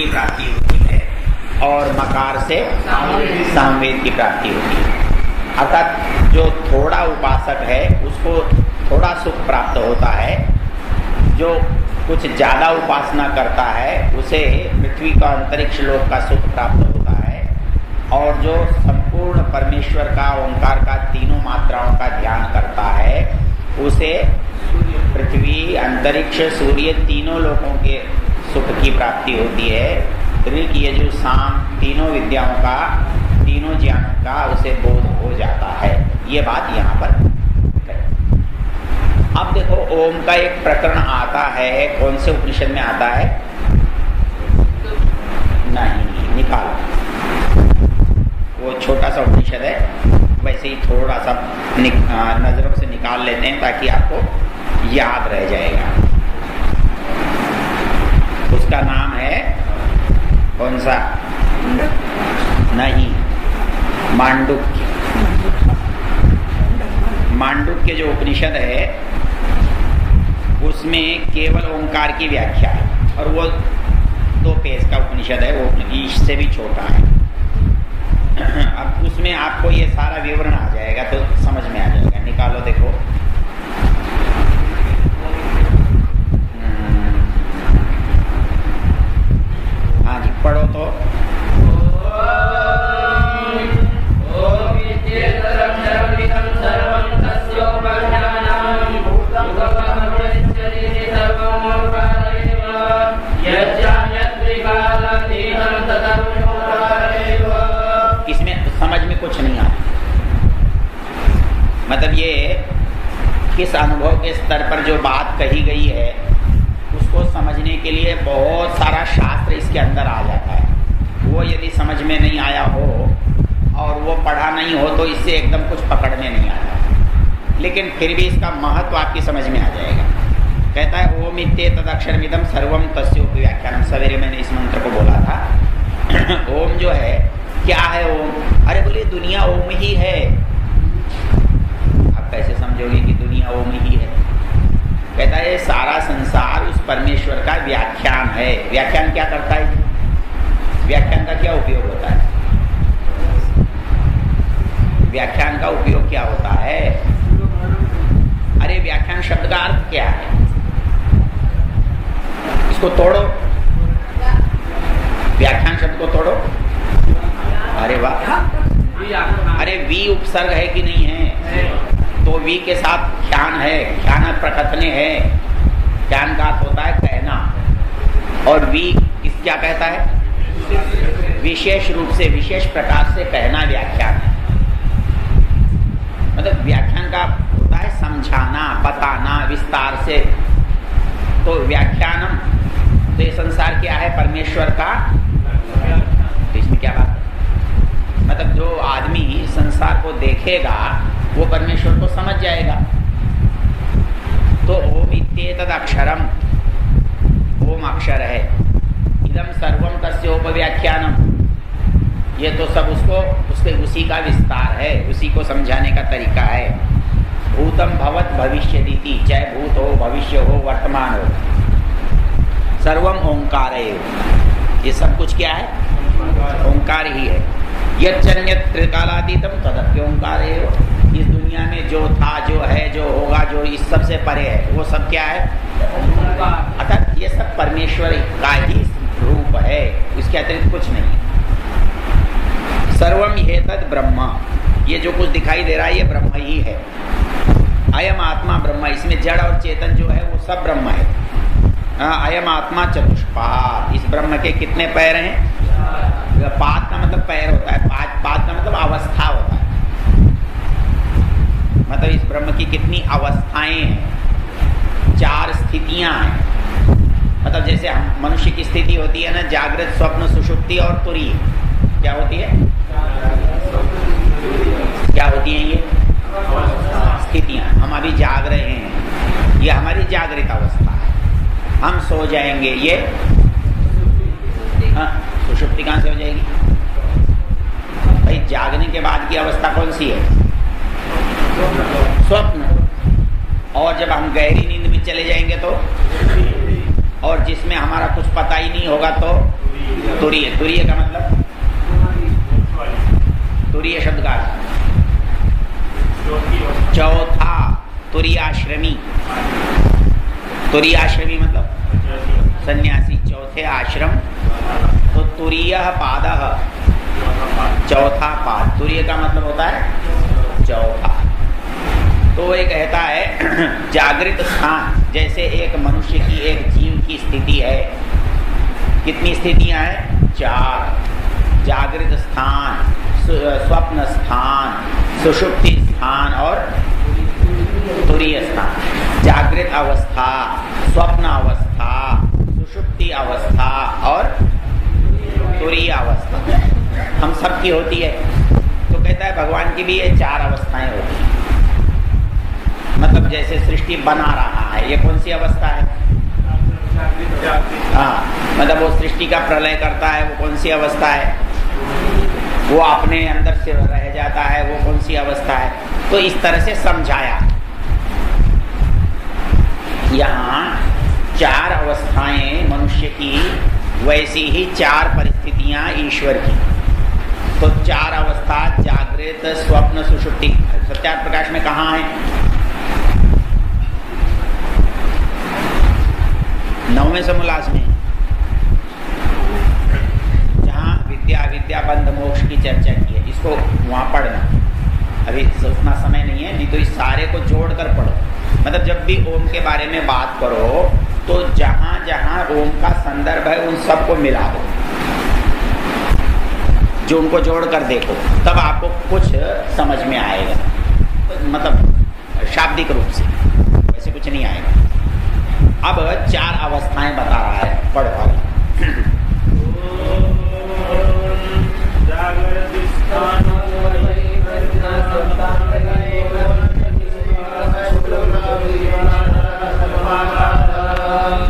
की प्राप्ति होती है और मकार से सामवेद की प्राप्ति होती है। अर्थात जो थोड़ा उपासक है उसको थोड़ा सुख प्राप्त होता है, जो कुछ ज़्यादा उपासना करता है उसे पृथ्वी का अंतरिक्ष लोक का सुख प्राप्त होता है, और जो संपूर्ण परमेश्वर का ओंकार का तीनों मात्राओं का ध्यान करता है उसे पृथ्वी अंतरिक्ष सूर्य तीनों लोकों के सुख की प्राप्ति होती है। ऋग यजु साम तीनों विद्याओं का, तीनों ज्ञानों का उसे बोध हो जाता है। ये बात यहाँ पर है। अब देखो ओम का एक प्रकरण आता है, कौन से उपनिषद में आता है? नहीं, निकालो, वो छोटा सा उपनिषद है, वैसे ही थोड़ा सा नजरों से निकाल लेते हैं ताकि आपको याद रह जाएगा। उसका नाम है कौन सा? नहीं, मांडुक्य। मांडुक्य जो उपनिषद है उसमें केवल ओंकार की व्याख्या है, और वो 2 पेज का उपनिषद है, वो इससे भी छोटा है। अब उसमें आपको ये सारा विवरण आ जाएगा तो समझ में आ जाएगा। निकालो, देखो। हाँ जी, पढ़ो तो। समझ में कुछ नहीं आता, मतलब ये किस अनुभव के स्तर पर जो बात कही गई है उसको समझने के लिए बहुत सारा शास्त्र इसके अंदर आ जाता है। वो यदि समझ में नहीं आया हो और वो पढ़ा नहीं हो तो इससे एकदम कुछ पकड़ में नहीं आता, लेकिन फिर भी इसका महत्व आपकी समझ में आ जाएगा। कहता है ओम इत्ते तदक्षरमिदं सर्वम तस्योपि व्याख्यानम। सवेरे मैंने इस मंत्र को बोला था। ओम जो है, क्या है ओम? अरे बोलिए दुनिया ओम ही है। आप कैसे समझोगे कि दुनिया ओम ही है? कहता है सारा संसार उस परमेश्वर का व्याख्यान है। व्याख्यान क्या करता है? व्याख्यान का क्या उपयोग होता है? व्याख्यान का उपयोग क्या होता है? अरे व्याख्यान शब्द का अर्थ क्या है? इसको तोड़ो, व्याख्यान शब्द को तोड़ो। अरे वाह, अरे वी उपसर्ग है कि नहीं है? तो वी के साथ ख्यान है, ख्यान प्रकथने है। ख्यान का अर्थ होता है कहना, और वी किस क्या कहता है? विशेष रूप से, विशेष प्रकार से कहना व्याख्यान है। मतलब व्याख्यान का होता है समझाना, बताना विस्तार से। तो व्याख्यानम, तो ये संसार क्या है? परमेश्वर का। तो इसमें क्या बात है? मतलब जो आदमी संसार को देखेगा वो परमेश्वर को समझ जाएगा। तो ओम इत्येतद अक्षरम, ओम अक्षर है। इदम सर्वम तस्योपव्याख्यानम, ये तो सब उसके उसी का विस्तार है, उसी को समझाने का तरीका है। भूतम भवत भविष्यदिति, चाहे भूत हो, भविष्य हो, वर्तमान हो, सर्वम ओंकार है। ये सब कुछ क्या है? ओंकार ही है। यच्चन्यत् त्रिकालातीतम तदप्य ओंकार है। इस दुनिया में जो था, जो है, जो होगा, जो इस सब से परे है, वो सब क्या है? अर्थात ये सब परमेश्वर का ही रूप है, इसके अतिरिक्त कुछ नहीं। सर्वम एतद् ब्रह्म, ये जो कुछ दिखाई दे रहा है ये ब्रह्म ही है। अयम आत्मा ब्रह्म, इसमें जड़ और चेतन जो है वो सब ब्रह्म है। अयम आत्मा चतुष्पाद, इस ब्रह्म के कितने पैर हैं? पाद का मतलब पैर होता है, पाद का मतलब अवस्था होता है। मतलब इस ब्रह्म की कितनी अवस्थाएं हैं? 4 स्थितियां हैं। मतलब जैसे हम मनुष्य की स्थिति होती है ना, जागृत, स्वप्न, सुषुप्ति और तुरीय। क्या होती है? क्या होती हैं ये स्थितियां? हम अभी जाग रहे हैं, ये हमारी जागृत अवस्था है। हम सो जाएंगे, ये सुषुप्ति कहाँ से हो जाएगी भाई? जागने के बाद की अवस्था कौन सी है? स्वप्न। और जब हम गहरी नींद में चले जाएंगे तो, और जिसमें हमारा कुछ पता ही नहीं होगा तो तुरीय, तुरीय का मतलब तुरीय शब्द का चौथा, तुरीयाश्रमी। तुरीयाश्रमी मतलब सन्यासी, चौथे आश्रम। तो तुरीय पादः, चौथा पाद। तुरीय का मतलब होता है चौथा। तो वो कहता है जागृत स्थान, जैसे एक मनुष्य की, एक जीव की स्थिति है। कितनी स्थितियां हैं? 4। जागृत स्थान, स्वप्न स्थान, सुषुप्ति स्थान और तुरीय स्थान। जागृत अवस्था, स्वप्न अवस्था, सुषुप्ति अवस्था और तुरीय अवस्था हम सब की होती है। तो कहता है भगवान की भी ये 4 अवस्थाएं होती हैं। मतलब जैसे सृष्टि बना रहा है, ये कौन सी अवस्था है? हाँ, मतलब वो सृष्टि का प्रलय करता है, वो कौन सी अवस्था है? वो अपने अंदर से रह जाता है, वो कौन सी अवस्था है? तो इस तरह से समझाया। यहाँ 4 अवस्थाएं मनुष्य की, वैसी ही 4 परिस्थितियां ईश्वर की। तो 4 अवस्था जागृत, स्वप्न, सुषुप्ति। सत्यार्थ प्रकाश में कहाँ है? 9वें समोल्लास में, जहाँ विद्या विद्या बंध मोक्ष की चर्चा की है। इसको वहाँ पढ़ना, अभी उतना समय नहीं है, नहीं तो इस सारे को जोड़कर पढ़ो। मतलब जब भी ओम के बारे में बात करो तो जहाँ जहाँ ओम का संदर्भ है उन सबको मिला दो, जो उनको जोड़कर देखो, तब आपको कुछ समझ में आएगा। मतलब शाब्दिक रूप से, वैसे कुछ नहीं आएगा। अब 4 अवस्थाएं बता रहा है, पढ़ो आगे।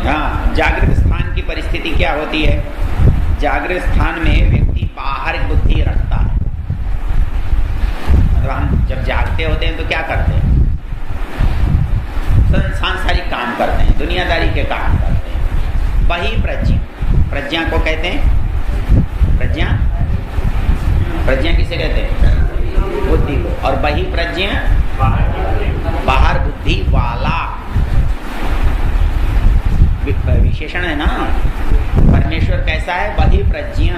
हाँ, जागृत स्थान की परिस्थिति क्या होती है? जागृत स्थान में व्यक्ति बाहर बुद्धि रखता है। मतलब हम जब जागते होते हैं तो क्या करते हैं? सांसारिक काम करते हैं, दुनियादारी के काम करते हैं। वही प्रज्ञा, प्रज्ञा को कहते हैं प्रज्ञा। प्रज्ञा किसे कहते हैं? बुद्धि को। और वही प्रज्ञा बाहर बुद्धि वाला विशेषण है ना। परमेश्वर कैसा है? वही प्रज्ञा,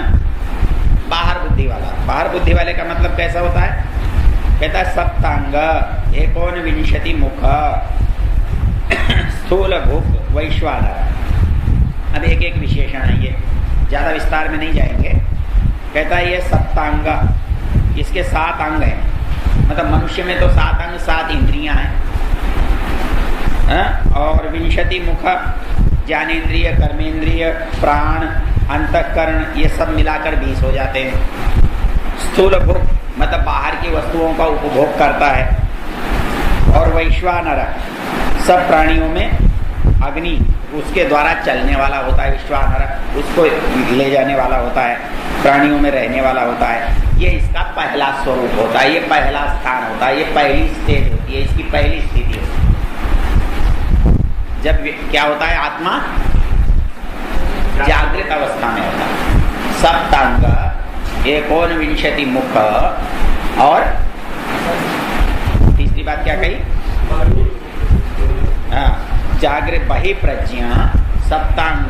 बाहर बुद्धि वाला। बाहर बुद्धि वाले का मतलब कैसा होता है? कहता है सप्तांग, 19 मुख, स्थूल भूख, वैश्वानर। अब एक एक विशेषण है, ये ज्यादा विस्तार में नहीं जाएंगे। कहता है ये सप्तांग, इसके 7 अंग हैं। मतलब मनुष्य में तो 7 अंग, 7 इंद्रियां हैं। और 20 मुख, ज्ञानेन्द्रिय, कर्मेंद्रिय, प्राण, अंतःकरण, ये सब मिलाकर 20 हो जाते हैं। स्थूल भूख मतलब बाहर की वस्तुओं का उपभोग करता है। और वैश्वानर, सब प्राणियों में अग्नि उसके द्वारा चलने वाला होता है। विश्वानर उसको ले जाने वाला होता है, प्राणियों में रहने वाला होता है। ये इसका पहला स्वरूप होता है, ये पहला स्थान होता है, ये पहली स्टेज होती है, इसकी पहली स्थिति होती है। जब क्या होता है? आत्मा जागृत अवस्था में होता है। सप्तांग, 19 मुख, और तीसरी बात क्या कही? जागृत बहि प्रज्ञा, सप्तांग,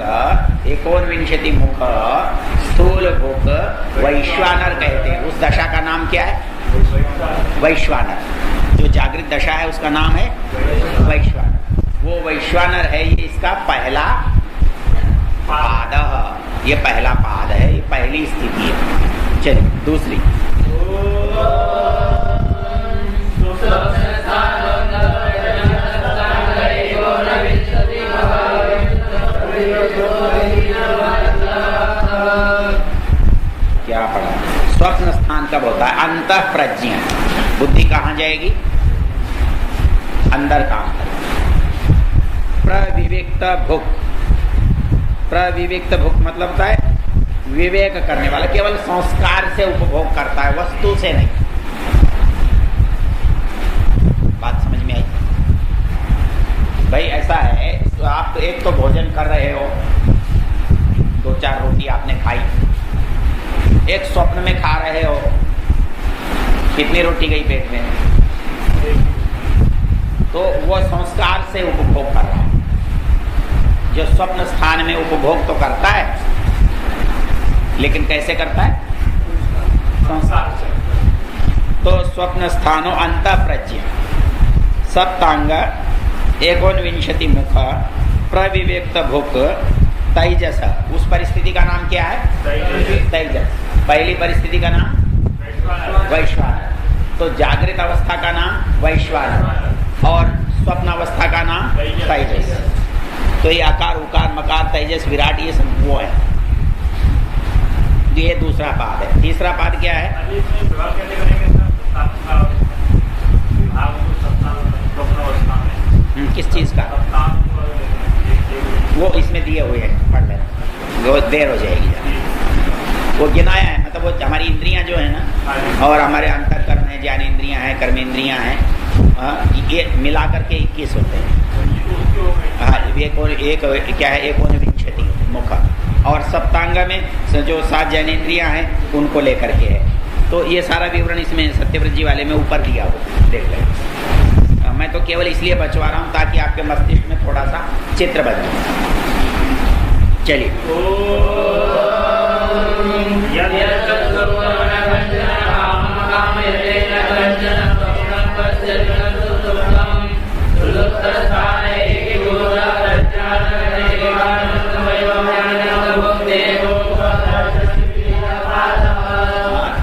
19 मुख, स्थूल भूख, वैश्वानर कहते हैं। उस दशा का नाम क्या है? वैश्वानर। जो जागृत दशा है उसका नाम है वैश्वानर। वो वैश्वानर है, ये इसका पहला पाद। ये पहला पाद है, ये पहली स्थिति है। चलिए दूसरी। क्या पढ़ा? स्वप्न स्थान कब होता है? अंतः प्रज्ञा। बुद्धि कहाँ जाएगी? अंदर काम करेगी। प्रविविक्त भुक, प्रविविक्त भुक मतलब होता है विवेक करने वाला, केवल संस्कार से उपभोग करता है, वस्तु से नहीं। बात समझ में आई? भाई ऐसा है, तो आप एक तो भोजन कर रहे हो, 2-4 रोटी आपने खाई, एक स्वप्न में खा रहे हो, कितनी रोटी गई पेट में? तो वो संस्कार से उपभोग कर रहा है। जो स्वप्न स्थान में उपभोग तो करता है, लेकिन कैसे करता है? संस्कार से। तो स्वप्न स्थानो अंतःप्रज्ञ सप्तांग 19 मुख प्रविवेक्त भुक तेजस। उस परिस्थिति का नाम क्या है? तेजस। पहली परिस्थिति का नाम वैश्वानर। तो जागृत अवस्था का नाम वैश्वानर और स्वप्न अवस्था का नाम तेजस। तो ये आकार उकार मकार तेजस विराट ये सब वो है। ये दूसरा पाद है। तीसरा पाद क्या है? किस चीज का? वो इसमें दिए हुए हैं, पढ़ लेना, वो देर हो जाएगी। वो गिनाया है, मतलब वो हमारी इंद्रियां जो है ना, और हमारे अंतःकरण है, ज्ञानेंद्रियां हैं, कर्मेंद्रियां हैं, ये मिला करके 21 होते हैं। एक क्या है? 19 मुख। और सप्तांग में जो 7 ज्ञानेंद्रियां हैं उनको लेकर के है। तो ये सारा विवरण इसमें सत्यव्रत जी वाले में ऊपर दिया हो, देख लें। मैं तो केवल इसलिए बचवा रहा हूँ ताकि आपके मस्तिष्क में थोड़ा सा चित्र बन जाए। चलिए,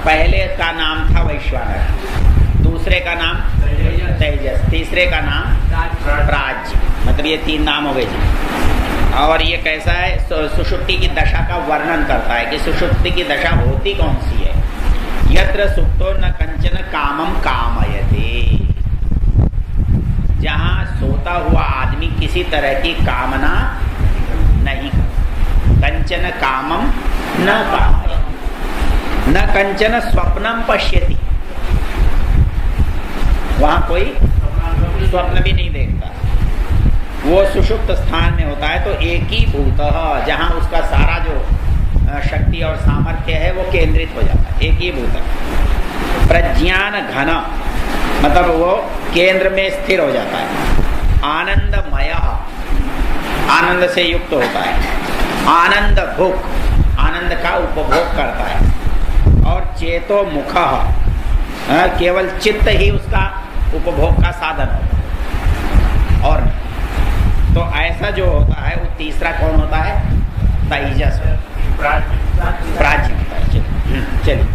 पहले का नाम था वैश्वानर, दूसरे का नाम तेजस, तीसरे का नाम प्राज्ञ। मतलब ये 3 नाम हो गए जी। और ये कैसा है? सुषुप्ति की दशा का वर्णन करता है कि सुषुप्ति की दशा होती कौन सी है। यत्र सुप्तो न कंचन कामम कामयते। जहाँ सोता हुआ आदमी किसी तरह की कामना नहीं करता। कंचन कामम न कामयते न कंचन स्वप्नम पश्यति। वहां कोई स्वप्न भी नहीं देखता। वो सुषुप्त स्थान में होता है। तो एक ही भूत, जहां उसका सारा जो शक्ति और सामर्थ्य है वो केंद्रित हो जाता है, एक ही भूत। प्रज्ञान घन, मतलब वो केंद्र में स्थिर हो जाता है। आनंदमय, आनंद से युक्त होता है। आनंद भुक, आनंद का उपभोग करता है। और चेतो मुख, केवल चित्त ही उसका उपभोग का साधन होता है और नहीं। तो ऐसा जो होता है वो तीसरा कौन होता है? तेजस, प्राज्ञ होता है। चलिए,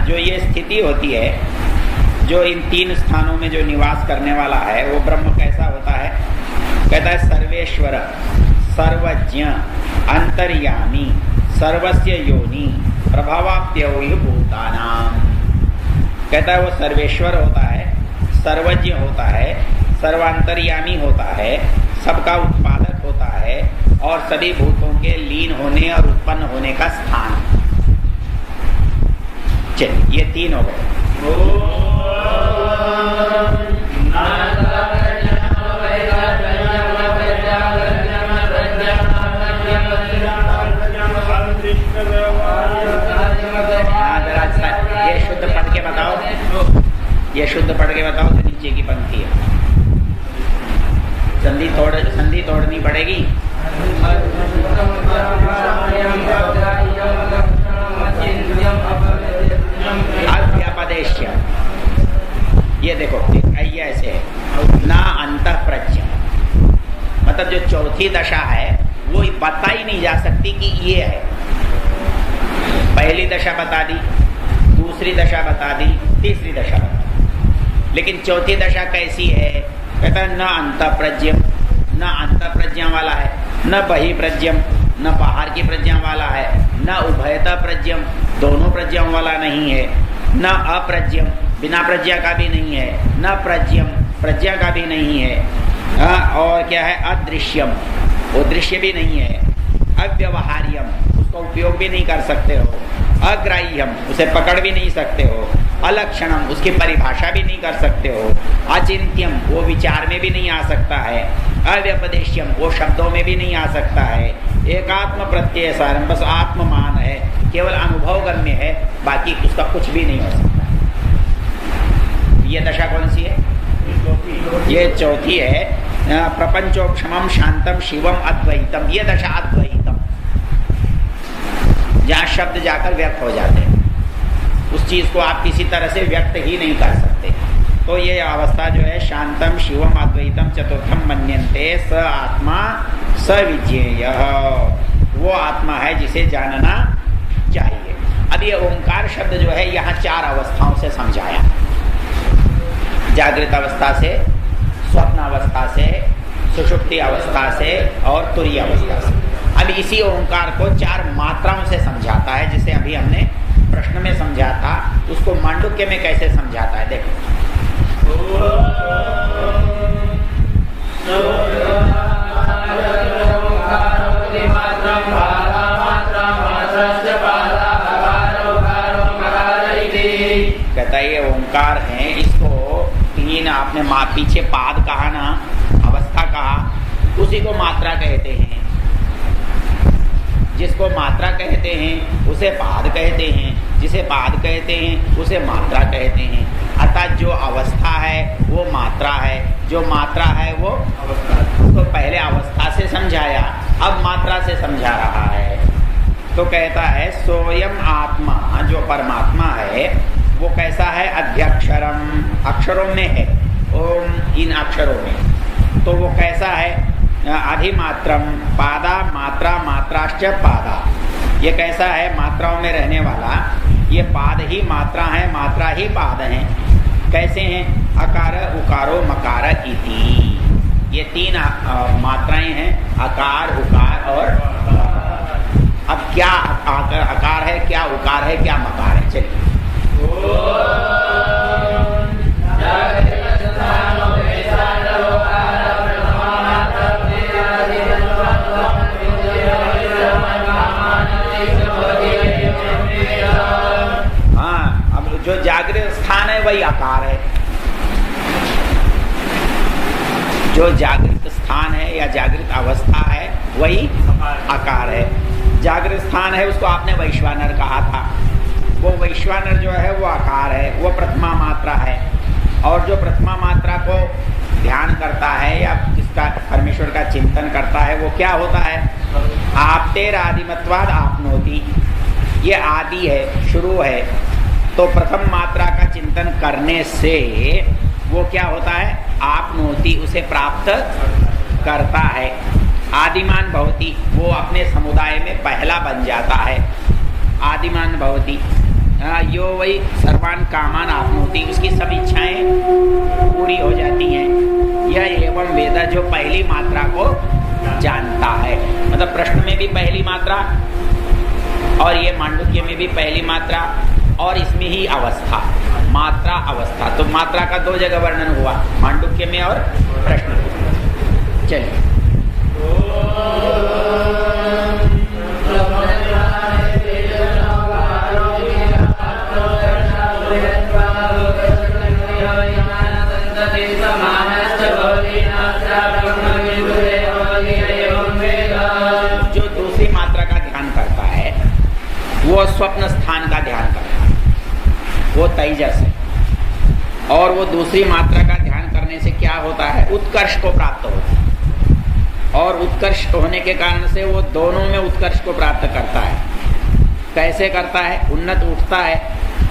जो ये स्थिति होती है, जो इन 3 स्थानों में जो निवास करने वाला है वो ब्रह्म कैसा होता है? कहता है सर्वेश्वर, सर्वज्ञ, अंतर्यामी, सर्वस्य योनि, प्रभावाप्यय भूतानाम। कहता है वो सर्वेश्वर होता है, सर्वज्ञ होता है, सर्वांतर्यामी होता है, सबका उत्पादक होता है और सभी भूतों के लीन होने और उत्पन्न होने का स्थान। चलिए, ये 3 हो गए। ये शुद्ध पढ़ के बताओ, ये शुद्ध पढ़ के बताओ तो नीचे की पंक्ति है। संधि तोड़नी पड़ेगी। अव्यापदेश्य, ये देखो ये ऐसे है। ना अंतःप्रज्ञ, मतलब जो चौथी दशा है वो बता ही नहीं जा सकती कि ये है। पहली दशा बता दी, दूसरी दशा बता दी, तीसरी दशा बता दी, लेकिन चौथी दशा कैसी है? कहता है न अंतःप्रज्ञम, न अंतःप्रज्ञा वाला है, न बहिप्रज्ञम, न बाहर की प्रज्ञा वाला है, न उभयता प्रज्ञम, दोनों प्रज्ञाओं वाला नहीं है, न अप्रज्ञम, बिना प्रज्ञा का भी नहीं है, न प्रज्ञम, प्रज्ञा का भी नहीं है। और क्या है? अदृश्यम, वो दृश्य भी नहीं है। अव्यवहार्यम, उसका उपयोग भी नहीं कर सकते हो। अग्राह्यम, उसे पकड़ भी नहीं सकते हो, अलक्षणम, उसकी परिभाषा भी नहीं कर सकते हो, अचिंत्यम, वो विचार में भी नहीं आ सकता है, अव्यपदेश्यम, वो शब्दों में भी नहीं आ सकता है, एकात्म प्रत्यय सारम, बस आत्ममान है, केवल अनुभवगम्य है, बाकी उसका कुछ भी नहीं हो सकता। ये दशा कौन सी है? ये चौथी है, प्रपंचोक्षमम शांतम शिवम अद्वैतम, ये दशा अद्वैतम, जहाँ शब्द जाकर व्यक्त हो जाते हैं, उस चीज को आप किसी तरह से व्यक्त ही नहीं कर सकते। तो ये अवस्था जो है शांतम शिवम अद्वैतम चतुर्थम मन्यन्ते स आत्मा स विज्ञेय, वो आत्मा है जिसे जानना चाहिए। अब ये ओंकार शब्द जो है यहाँ 4 अवस्थाओं से समझाया, जागृत अवस्था से, स्वप्न अवस्था से, सुषुप्ति अवस्था से और तुरीय अवस्था से। अब इसी ओंकार को 4 मात्राओं से समझाता है, जिसे अभी हमने प्रश्न में समझा था, उसको मांडुक्य में कैसे समझाता है देखो। कहता है ये ओंकार है, इसको 3 आपने पीछे पाद कहा ना, अवस्था कहा, उसी को मात्रा कहते हैं। जिसको मात्रा कहते हैं उसे पाद कहते हैं, जिसे पाद कहते हैं उसे मात्रा कहते हैं। अर्थात जो अवस्था है वो मात्रा है, जो मात्रा है वो अवस्था। तो पहले अवस्था से समझाया, अब मात्रा से समझा रहा है। तो कहता है सोयम आत्मा, जो परमात्मा है वो कैसा है? अध्यक्षरम, अक्षरों में है, ओम इन अक्षरों में। तो वो कैसा है? अधिमात्रम, पादा मात्रा मात्राश्च पादा, ये कैसा है? मात्राओं में रहने वाला, ये पाद ही मात्रा है, मात्रा ही पाद है। कैसे हैं? अकार उकारो मकार इति, ये 3 मात्राएं हैं, अकार उकार और अब क्या अकार है, क्या उकार है, क्या मकार है? चलिए जो जागृत स्थान है वही आकार है, जो जागृत स्थान है या जागृत अवस्था है वही आकार है। जागृत स्थान है उसको आपने वैश्वानर कहा था, वो वैश्वानर जो है वो आकार है, वो प्रथमा मात्रा है। और जो प्रथमा मात्रा को ध्यान करता है या जिसका परमेश्वर का चिंतन करता है वो क्या होता है? आपतेर आदिमत्वाद आपनोति, ये आदि है, शुरू है। तो प्रथम मात्रा का चिंतन करने से वो क्या होता है? आपनोति, उसे प्राप्त करता है। आदिमान भवति, वो अपने समुदाय में पहला बन जाता है। आदिमान भवति, यो वही सर्वान कामान आपनोति, उसकी सब इच्छाएं पूरी हो जाती हैं। यह एवं वेद, जो पहली मात्रा को जानता है, मतलब प्रश्न में भी पहली मात्रा और ये मांडुक्य में भी पहली मात्रा, और इसमें ही अवस्था, मात्रा अवस्था। तो मात्रा का 2 जगह वर्णन हुआ, मांडुक्य में और प्रश्न में। चलिए जो दूसरी मात्रा का ध्यान करता है वो स्वप्न स्थान का ध्यान करता है, वो तेजस है। और वो दूसरी मात्रा का ध्यान करने से क्या होता है? उत्कर्ष को प्राप्त होता है। और उत्कर्ष होने के कारण से वो दोनों में उत्कर्ष को प्राप्त करता है। कैसे करता है? उन्नत उठता है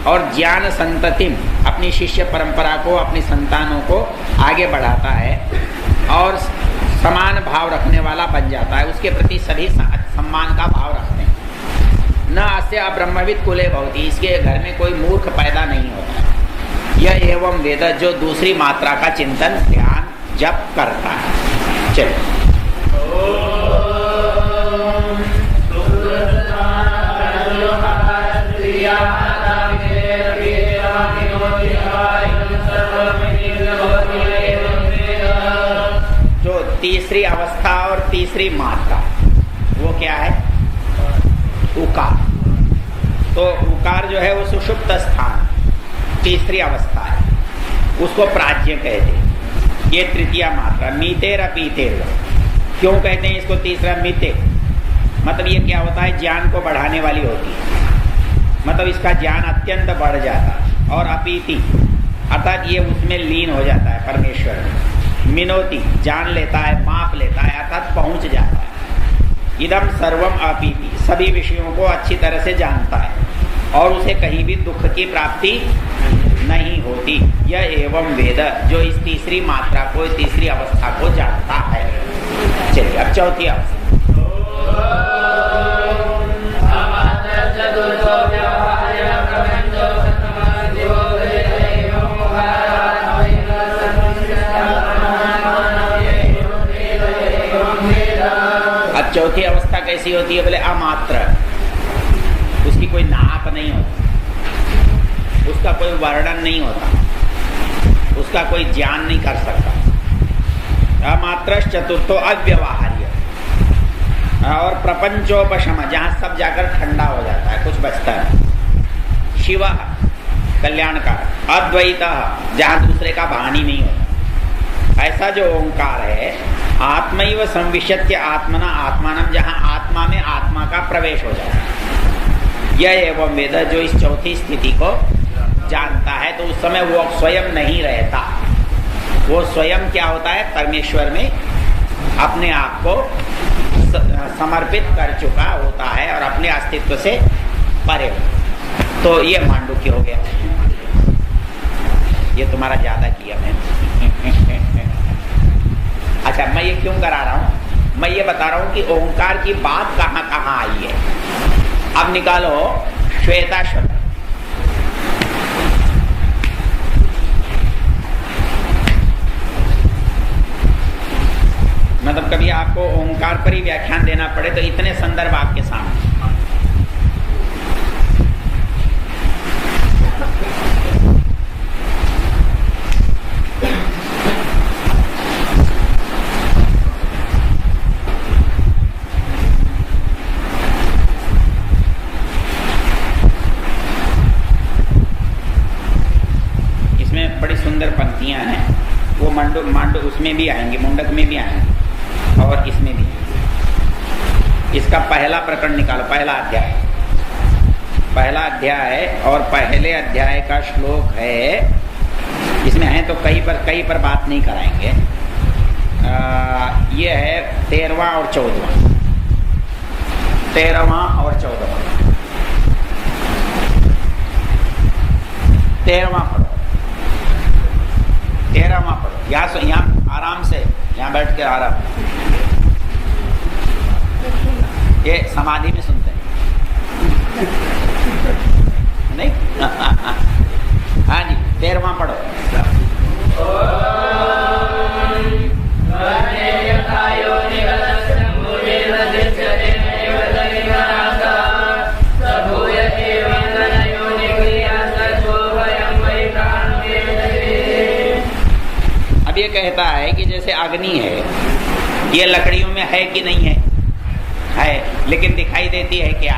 और ज्ञान संततिम, अपनी शिष्य परंपरा को, अपनी संतानों को आगे बढ़ाता है और समान भाव रखने वाला बन जाता है। उसके प्रति सभी सम्मान का भाव रखते हैं। न अस्य ब्रह्मविद कुले भवति, इसके घर में कोई मूर्ख पैदा नहीं होता। यह एवं वेद, जो दूसरी मात्रा का चिंतन ध्यान जप करता है। चलिए जो तीसरी अवस्था और तीसरी मात्रा वो क्या है? उकार। तो उकार जो है वो सुषुप्त स्थान, तीसरी अवस्था है, उसको प्राज्ञ कहते हैं। ये तृतीया मात्रा। मीतेर अपीतेर, क्यों कहते हैं इसको तीसरा मीते? मतलब ये क्या होता है, ज्ञान को बढ़ाने वाली होती है, मतलब इसका ज्ञान अत्यंत बढ़ जाता है। और अपीति अर्थात ये उसमें लीन हो जाता है परमेश्वर में। मिनोति जान लेता है, माप लेता है, अर्थात पहुंच जाता है। इदम सर्वम अपीति, सभी विषयों को अच्छी तरह से जानता है और उसे कहीं भी दुख की प्राप्ति नहीं होती। यह एवं वेद, जो इस तीसरी मात्रा को, तीसरी अवस्था को जानता है। चलिए अब चौथी अवस्था। अब चौथी अवस्था कैसी होती है? बोले अमात्र, उसकी कोई नाप नहीं होती, उसका कोई वर्णन नहीं होता, उसका कोई ज्ञान नहीं कर सकता। अमात्र चतुर्थो अव्यवहार्य, और प्रपंचोपशम, जहाँ सब जाकर ठंडा हो जाता है, कुछ बचता है। शिव कल्याणकार, अद्वैत, जहाँ दूसरे का भान ही नहीं होता। ऐसा जो ओंकार है, आत्मैव संविशत्य आत्मना आत्मानम, जहाँ आत्मा में आत्मा का प्रवेश हो जाता है। यह एवं वेद, जो इस चौथी स्थिति को जानता है, तो उस समय वो स्वयं नहीं रहता। वो स्वयं क्या होता है? परमेश्वर में अपने आप को समर्पित कर चुका होता है और अपने अस्तित्व से परे। तो ये मांडुक्य हो गया। ये तुम्हारा ज्यादा किया मैंने। अच्छा, मैं ये क्यों करा रहा हूं? मैं ये बता रहा हूं कि ओंकार की बात कहां कहां आई है। अब निकालो श्वेताश्वतर। मतलब कभी आपको ओंकार पर ही व्याख्यान देना पड़े तो इतने संदर्भ आपके सामने। इसमें बड़ी सुंदर पंक्तियां हैं, वो मांडू उसमें भी आएंगे, मुंडक में भी आएंगे और इसमें भी। इसका पहला प्रकरण निकालो, पहला अध्याय। पहला अध्याय और पहले अध्याय का श्लोक है। इसमें है तो कई पर बात नहीं कराएंगे। ये है 13वां और 14वां, 13वां और 14वां। 13वां पढ़ो, 13वां पढ़ो। यहाँ आराम से, यहाँ बैठ के आराम। ये समाधि में सुनते हैं नहीं? हाँ जी, 13वां पढ़ो। अब ये कहता है कि जैसे अग्नि है, ये लकड़ियों में है कि नहीं है? है, लेकिन दिखाई देती है क्या?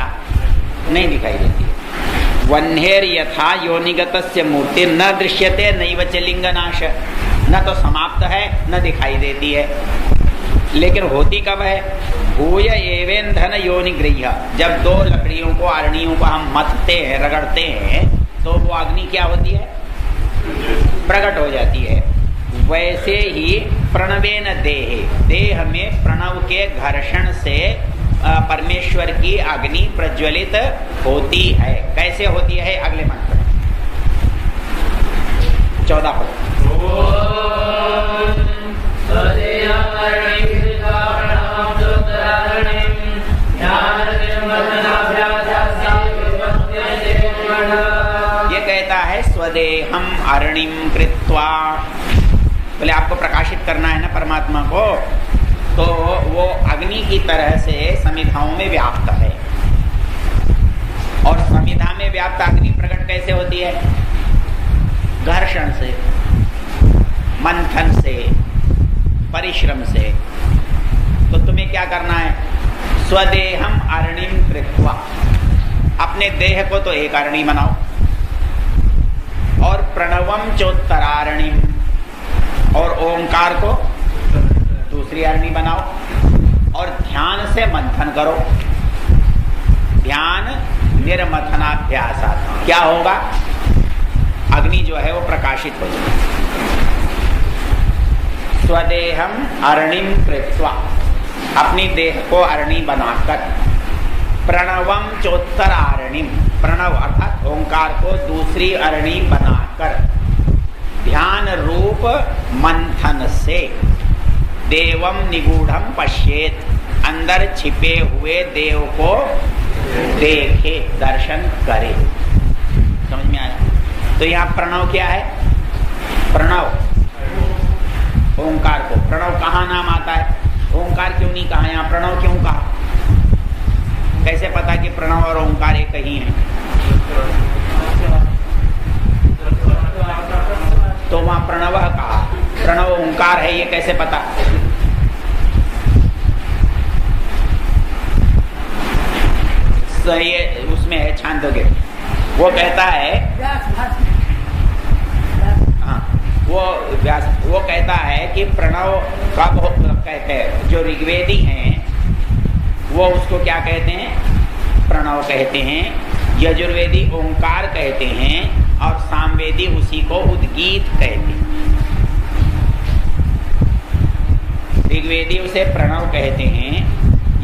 नहीं दिखाई देती। वह्नेर यथा योनिगतस्य मूर्ति न दृश्यते नैव च लिंगनाश, न तो समाप्त है न दिखाई देती है, लेकिन होती कब है? भूय एवेन्धन योनिगृह्य, जब दो लकड़ियों को, अरणियों को हम मथते हैं, रगड़ते हैं, तो वो अग्नि क्या होती है? प्रकट हो जाती है। वैसे ही प्रणवेन देह में प्रणव के घर्षण से परमेश्वर की अग्नि प्रज्वलित होती है। कैसे होती है? अगले मंत्र 14 पर। ये कहता है स्वदेहम अरणिम कृत्वा, बोले आपको प्रकाशित करना है ना परमात्मा को, तो वो अग्नि की तरह से समिधाओं में व्याप्त है। और समिधा में व्याप्त अग्नि प्रकट कैसे होती है? घर्षण से, मंथन से, परिश्रम से। तो तुम्हें क्या करना है? स्वदेहम अरणिम कृत्वा, अपने देह को तो एक अरणी बनाओ और प्रणवम चोत्तरारणी और ओंकार को दूसरी अरणी बनाओ और ध्यान से मंथन करो। ध्यान निर्मथनाभ्यास क्या होगा? अग्नि जो है वो प्रकाशित हो जाए। स्वदेहम अरणिम कृत्वा, अपनी देह को अरणी बनाकर, प्रणवम चोत्तरारणिम, प्रणव अर्थात ओंकार को दूसरी अरणी बनाकर ध्यान रूप मंथन से देवम निगूढ़म पश्येत, अंदर छिपे हुए देव को देखे, दर्शन करे। समझ में आया? तो यहाँ प्रणव क्या है? प्रणव ओंकार को, प्रणव कहाँ नाम आता है? ओंकार क्यों नहीं कहा यहाँ, प्रणव क्यों कहा? कैसे पता कि प्रणव और ओंकार एक ही है? तो वहां प्रणव कहा, प्रणव ओंकार है, ये कैसे पता? ये उसमें है छांदोग्य, वो कहता है, हाँ वो कहता है कि प्रणव कब कहते हैं, जो ऋग्वेदी हैं वो उसको क्या कहते हैं? प्रणव कहते हैं। यजुर्वेदी ओंकार कहते हैं और सामवेदी उसी को उद्गीत कहते हैं। ऋग्वेदी उसे प्रणव कहते हैं,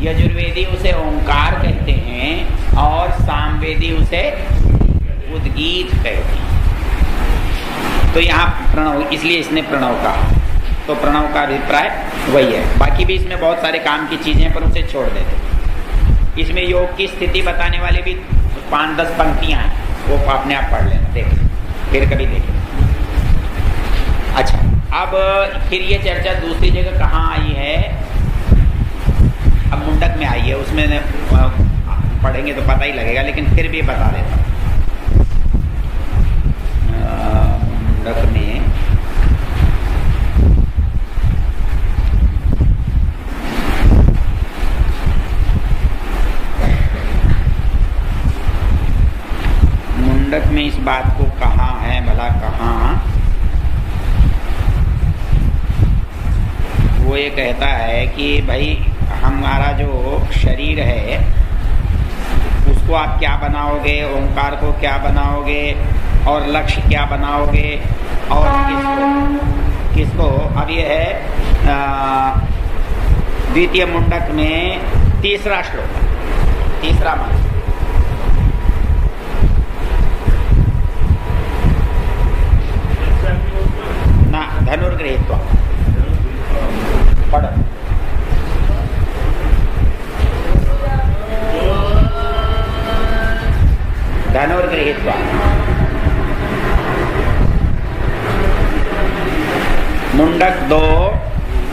यजुर्वेदी उसे ओंकार कहते हैं और सामवेदी उसे उद्गीत कहते हैं। तो यहाँ प्रणव, इसलिए इसने प्रणव कहा। तो प्रणव का अभिप्राय वही है। बाकी भी इसमें बहुत सारे काम की चीजें पर उसे छोड़ देते। इसमें योग की स्थिति बताने वाले भी 5-10 पंक्तियां हैं, वो अपने आप पढ़ लेना, देख फिर कभी देखें। अच्छा, अब फिर ये चर्चा दूसरी जगह कहाँ आई है? अब मुंडक में आई है, उसमें पढ़ेंगे तो पता ही लगेगा, लेकिन फिर भी बता देता हूँ। मुंडक में इस बात को कहाँ है भला, कहाँ? वो ये कहता है कि भाई हमारा जो शरीर है उसको आप क्या बनाओगे, ओंकार को क्या बनाओगे और लक्ष्य क्या बनाओगे और किसको? अब ये है द्वितीय मुंडक में तीसरा श्लोक, तीसरा मंत्र। ना धनुर्गृहीत्वा पढ़। धनुर्गृहीत्वा मुंडक 2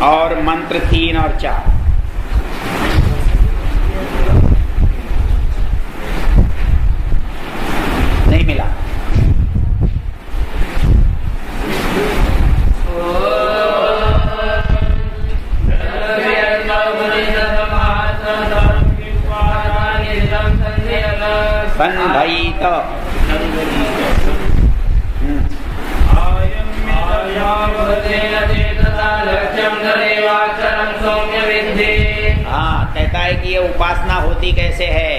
और मंत्र 3 और 4। नहीं मिला। संधयित हाँ, कहता है कि ये उपासना होती कैसे है?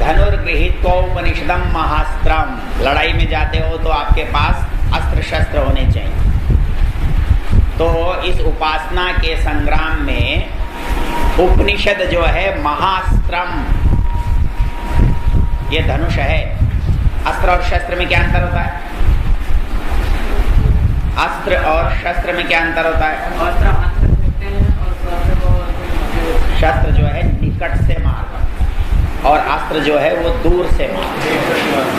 धनुर्गृहीत्वा उपनिषदम महास्त्रम, लड़ाई में जाते हो तो आपके पास अस्त्र शस्त्र होने चाहिए। तो इस उपासना के संग्राम में उपनिषद जो है महास्त्रम, ये धनुष है। अस्त्र और शस्त्र में क्या अंतर होता है? अस्त्र और शस्त्र में क्या अंतर होता है? शस्त्र जो है निकट से मारना और अस्त्र जो है वो दूर से मारना।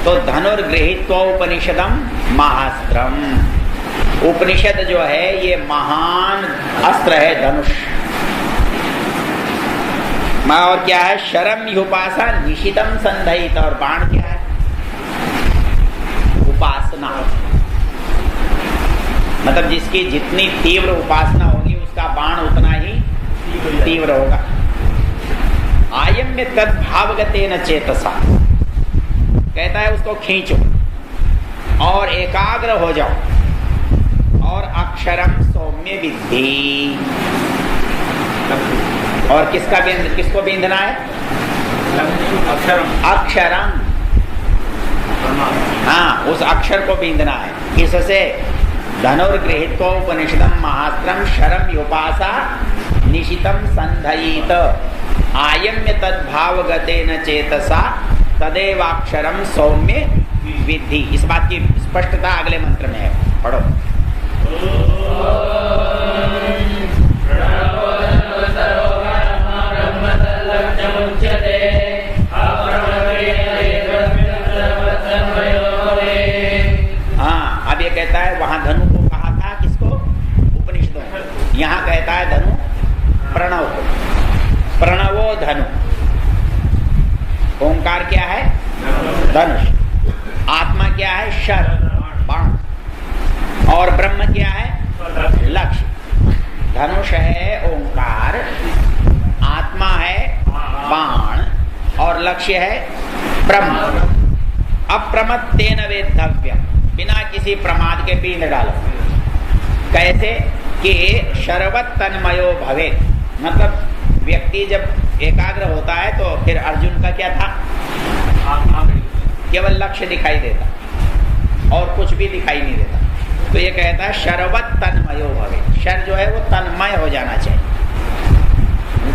तो धनुर्गृहीत्वा उपनिषदम महास्त्रम, उपनिषद जो है ये महान अस्त्र है, धनुष। और क्या है? शरम युपासा निशितम संधयित, और बाण क्या है? उपासना। मतलब जिसकी जितनी तीव्र उपासना होगी उसका बाण उतना ही तीव्र होगा। आयम में तद्भावगतेन चेतसा, कहता है उसको खींचो और एकाग्र हो जाओ और अक्षरम सौम्य विद्धि। और किसको बींधना है? अक्षरम, हाँ, उस अक्षर को बींधना है। किससे? धनुर्गृहीत उपनिषदम महास्त्रम शरम योपासा निशितम संधयित आयम्य तद्भावगतेन चेतसा तदेवाक्षरम सौम्य विद्धि। इस बात की स्पष्टता अगले मंत्र में है, पढ़ो। हाँ, अब ये कहता है वहां धनु को कहा था, किसको? उपनिषदों में। यहाँ कहता है धनु प्रणव को, प्रणवो धनु। ओंकार क्या है? धनुष। आत्मा क्या है? शर, बाण। और ब्रह्म क्या है? लक्ष्य। धनुष है ओंकार, आत्मा है बाण, और लक्ष्य है ब्रह्म। अप्रमत्तेन वेद्धव्य, बिना किसी प्रमाद के बींध डालो। कैसे? कि शरवत तन्मयो भवे, मतलब व्यक्ति जब एकाग्र होता है तो फिर अर्जुन का क्या था? केवल लक्ष्य दिखाई देता और कुछ भी दिखाई नहीं देता। तो ये कहता है शरवत तन्मयो भवे, शर जो है वो तन्मय हो जाना चाहिए,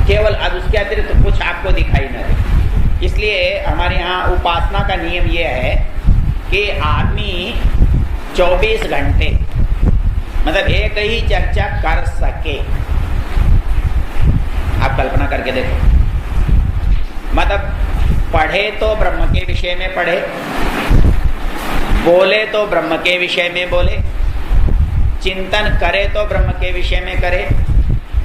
केवल अब उसके अतिरिक्त तो कुछ आपको दिखाई न दे। इसलिए हमारे यहाँ उपासना का नियम ये है कि आदमी 24 घंटे मतलब एक ही चर्चा कर सके। आप कल्पना करके देखो, मतलब पढ़े तो ब्रह्म के विषय में पढ़े, बोले तो ब्रह्म के विषय में बोले, चिंतन करे तो ब्रह्म के विषय में करे,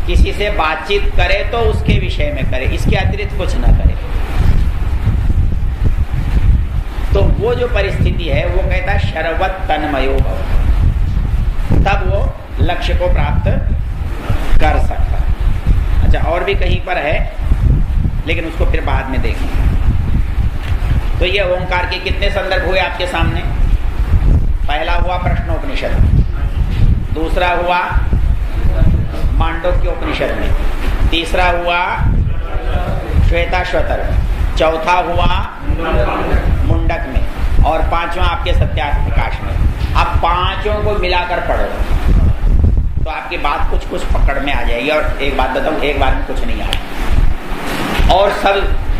किसी से बातचीत करे तो उसके विषय में करे, इसके अतिरिक्त कुछ ना करे। तो वो जो परिस्थिति है वो कहता है शरवत तन्मयो भव, तब वो लक्ष्य को प्राप्त कर सकता है। अच्छा, और भी कहीं पर है लेकिन उसको फिर बाद में देखेंगे। तो ये ओंकार के कितने संदर्भ हुए आपके सामने? पहला हुआ प्रश्नोपनिषद, दूसरा हुआ मांडव्य उपनिषद में, तीसरा हुआ श्वेताश्वतर में, चौथा हुआ मुंडक में, और पांचवा आपके सत्यार्थ प्रकाश में। अब पांचों को मिलाकर पढ़ो तो आपकी बात कुछ कुछ पकड़ में आ जाएगी। और एक बात बताऊं, एक बार में कुछ नहीं आएगा। और सब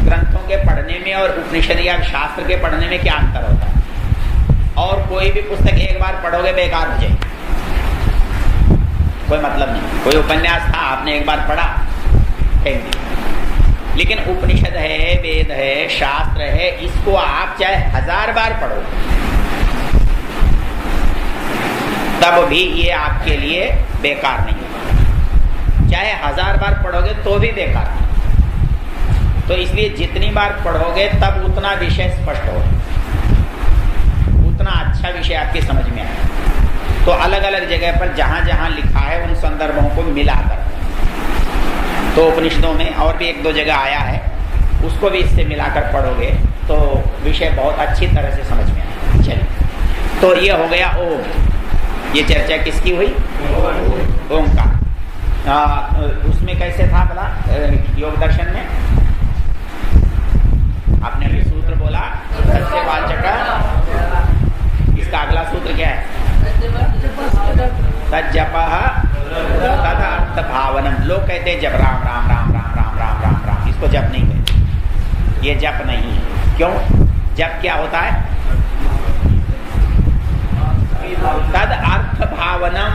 ग्रंथों के पढ़ने में और उपनिषद या शास्त्र के पढ़ने में क्या अंतर होता है? और कोई भी पुस्तक एक बार पढ़ोगे बेकार हो जाएगी, कोई मतलब नहीं। कोई उपन्यास था, आपने एक बार पढ़ा, फेंक दिया। लेकिन उपनिषद है, वेद है, शास्त्र है, इसको आप चाहे 1000 बार पढ़ो तब भी ये आपके लिए बेकार नहीं होगा। चाहे 1000 बार पढ़ोगे तो भी बेकार नहीं। तो इसलिए जितनी बार पढ़ोगे तब उतना विषय स्पष्ट होगा, उतना अच्छा विषय आपकी समझ में आए। तो अलग अलग जगह पर जहां जहां लिखा है उन संदर्भों को मिलाकर, तो उपनिषदों में और भी 1-2 जगह आया है, उसको भी इससे मिलाकर पढ़ोगे तो विषय बहुत अच्छी तरह से समझ में आएगा। चलिए, तो ये हो गया ओम। ये चर्चा किसकी हुई? ओंकार। उसमें कैसे था बोला? योग दर्शन में आपने अभी सूत्र बोला सत्यवाचक, इसका अगला सूत्र क्या है? तज्जपः तदर्थ भावनम। लोग कहते हैं जप, राम राम राम राम राम राम राम राम, इसको जप नहीं कहते, ये जप नहीं है। क्यों? जप क्या होता है? तद अर्थ भावनम।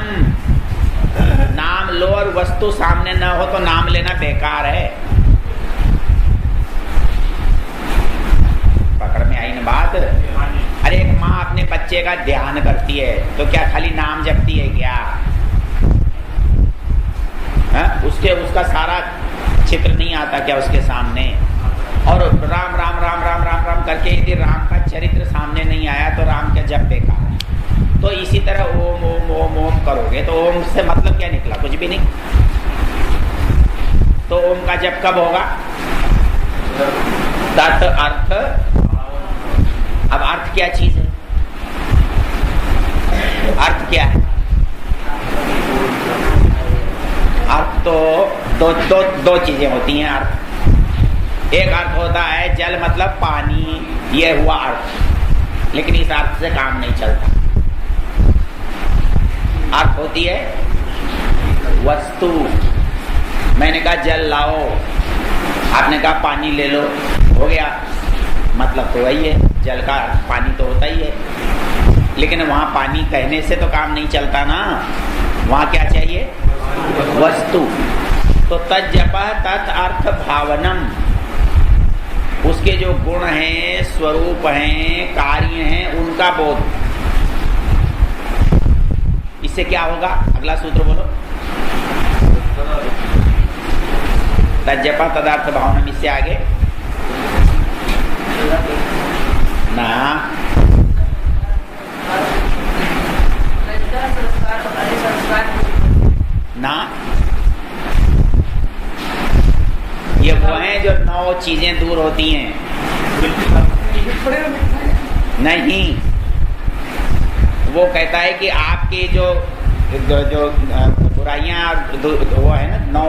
नाम लो और वस्तु सामने न हो तो नाम लेना बेकार है। पकड़ में आई ना बात? अरे एक माँ अपने बच्चे का ध्यान करती है तो क्या खाली नाम जपती है क्या? उसका सारा चित्र नहीं आता क्या उसके सामने? और राम राम राम राम राम राम करके यदि राम का चरित्र सामने नहीं आया तो राम का जप बेकार है। तो इसी तरह ओम ओम ओम ओम करोगे तो ओम से मतलब क्या निकला? कुछ भी नहीं। तो ओम का जप कब होगा? तत् अर्थ। अब अर्थ क्या चीज है? अर्थ क्या है? अर्थ तो दो चीजें होती हैं। अर्थ, एक अर्थ होता है जल मतलब पानी, ये हुआ अर्थ, लेकिन इस अर्थ से काम नहीं चलता। अर्थ होती है वस्तु। मैंने कहा जल लाओ, आपने कहा पानी ले लो, हो गया। मतलब तो वही है, जल का पानी तो होता ही है, लेकिन वहां पानी कहने से तो काम नहीं चलता ना। वहां क्या चाहिए? वस्तु। तो तज्जपः तत् अर्थ भावनम, उसके जो गुण हैं, स्वरूप हैं, कार्य हैं, उनका बोध। इससे क्या होगा? अगला सूत्र बोलो। तज्जपः तदर्थ भावनम, इससे आगे ना ना, ये वो हैं जो 9 चीजें दूर होती हैं। नहीं, वो कहता है कि आपकी जो बुराइयां वो है ना 9।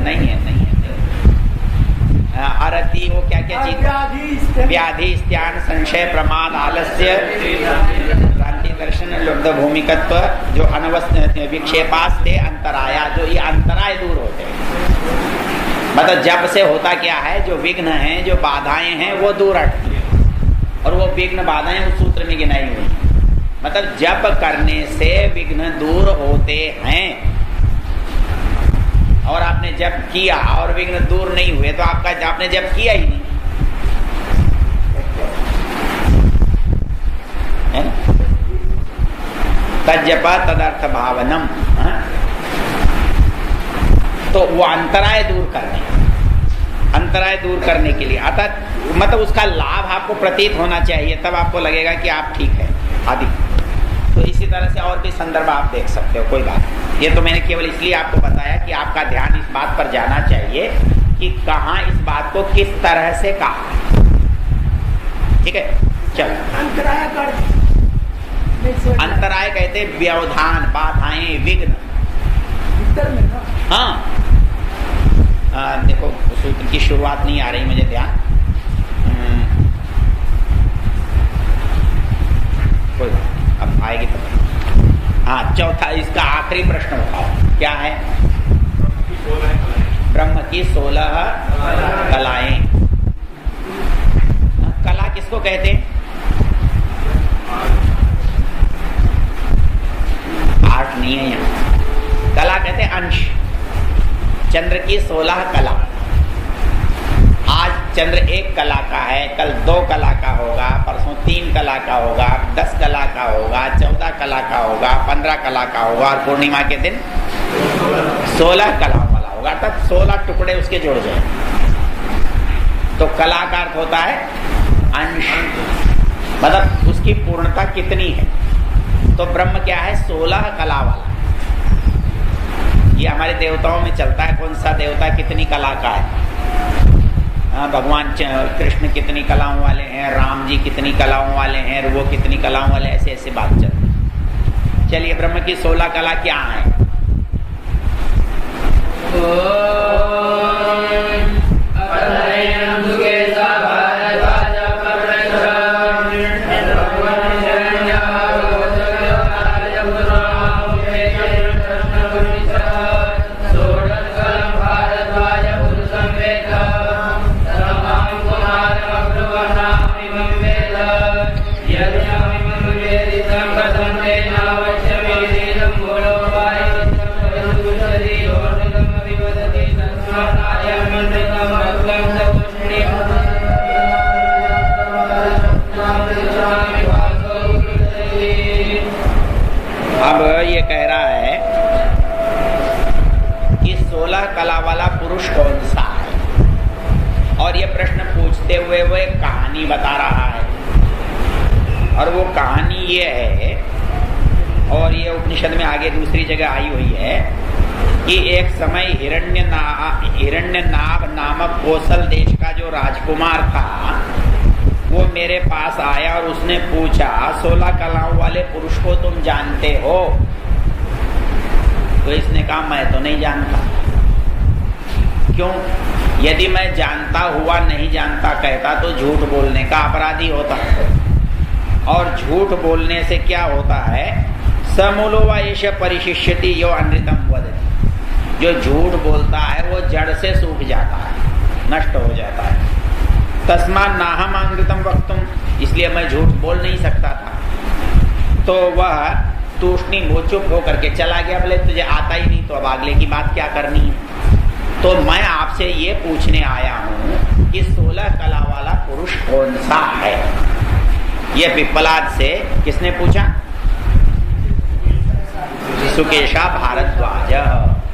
नहीं है, नहीं है। अरति वो क्या क्या चीज? व्याधि, स्त्यान, संशय, प्रमाद, आलस्य, भ्रांति, दर्शन, लुब्ध भूमिकत्व, जो अनवस्थित विक्षेपास्ते अंतराया, जो ये अंतराय दूर होते हैं। मतलब जब से होता क्या है, जो विघ्न हैं, जो बाधाएं हैं, वो दूर हटती है। और वो विघ्न बाधाएं उस सूत्र में गिनाई हुई। मतलब जप करने से विघ्न दूर होते हैं। और आपने जप किया और विघ्न दूर नहीं हुए तो आपने जप किया ही नहीं है। तज्जपा तदर्थ भावनम, तो वो अंतराय दूर करने के लिए, अतः मतलब उसका लाभ आपको प्रतीत होना चाहिए, तब आपको लगेगा कि आप ठीक है आदि। तो इसी तरह से और भी संदर्भ आप देख सकते हो, कोई बात नहीं। ये तो मैंने केवल इसलिए आपको बताया कि आपका ध्यान इस बात पर जाना चाहिए कि कहाँ इस बात को किस तरह से कहा। ठीक है, चलो। अंतराय कहते व्यवधान, बाधाएं, विघ्न। हाँ, देखो सूत्र की शुरुआत नहीं आ रही मुझे ध्यान। कोई अब आएगी तो। हाँ, चौथा इसका आखिरी प्रश्न बताओ क्या है? ब्रह्म की 16 कलाएं। कला किसको कहते हैं? आर्ट नहीं है यहाँ, कला कहते हैं अंश। चंद्र की 16 कला। आज चंद्र 1 कला का है, कल 2 कला का होगा, परसों 3 कला का होगा, 10 कला का होगा, 14 कला का होगा, 15 कला का होगा, और पूर्णिमा के दिन 16 कला वाला होगा। अर्थात 16 टुकड़े उसके जुड़ जाए। तो कला का अर्थ होता है अंश, मतलब उसकी पूर्णता कितनी है। तो ब्रह्म क्या है? 16 कला वाला। ये हमारे देवताओं में चलता है, कौन सा देवता कितनी कला का है। भगवान कृष्ण कितनी कलाओं वाले हैं, राम जी कितनी कलाओं वाले हैं, वो कितनी कलाओं वाले, ऐसे ऐसे बात चलती है। चलिए, ब्रह्म की 16 कला क्या है? अब ये कह रहा है कि 16 कला वाला पुरुष कौन सा है, और ये प्रश्न पूछते हुए वो एक कहानी बता रहा है। और वो कहानी ये है, और ये उपनिषद में आगे दूसरी जगह आई हुई है कि एक समय हिरण्यनाभ नामक कौशल देश का जो राजकुमार था वो मेरे पास आया और उसने पूछा 16 कलाओं वाले पुरुष को तुम जानते हो? तो इसने कहा मैं तो नहीं जानता। क्यों? यदि मैं जानता हुआ नहीं जानता कहता तो झूठ बोलने का अपराधी होता, और झूठ बोलने से क्या होता है? समूलो व एष परिशिष्यति यो अनृतम वदति। जो झूठ बोलता है वो जड़ से सूख जाता है, नष्ट हो जाता है। तस्मात् नाहम अनृतम वक्तुम, इसलिए मैं झूठ बोल नहीं सकता था। तो वह तूष्णीम वो चुप होकर के चला गया। बोले तुझे आता ही नहीं तो अब अगले की बात क्या करनी है? तो मैं आपसे ये पूछने आया हूँ कि 16 कला वाला पुरुष कौन सा है? ये पिप्पलाद से किसने पूछा? सुकेशा भारद्वाज।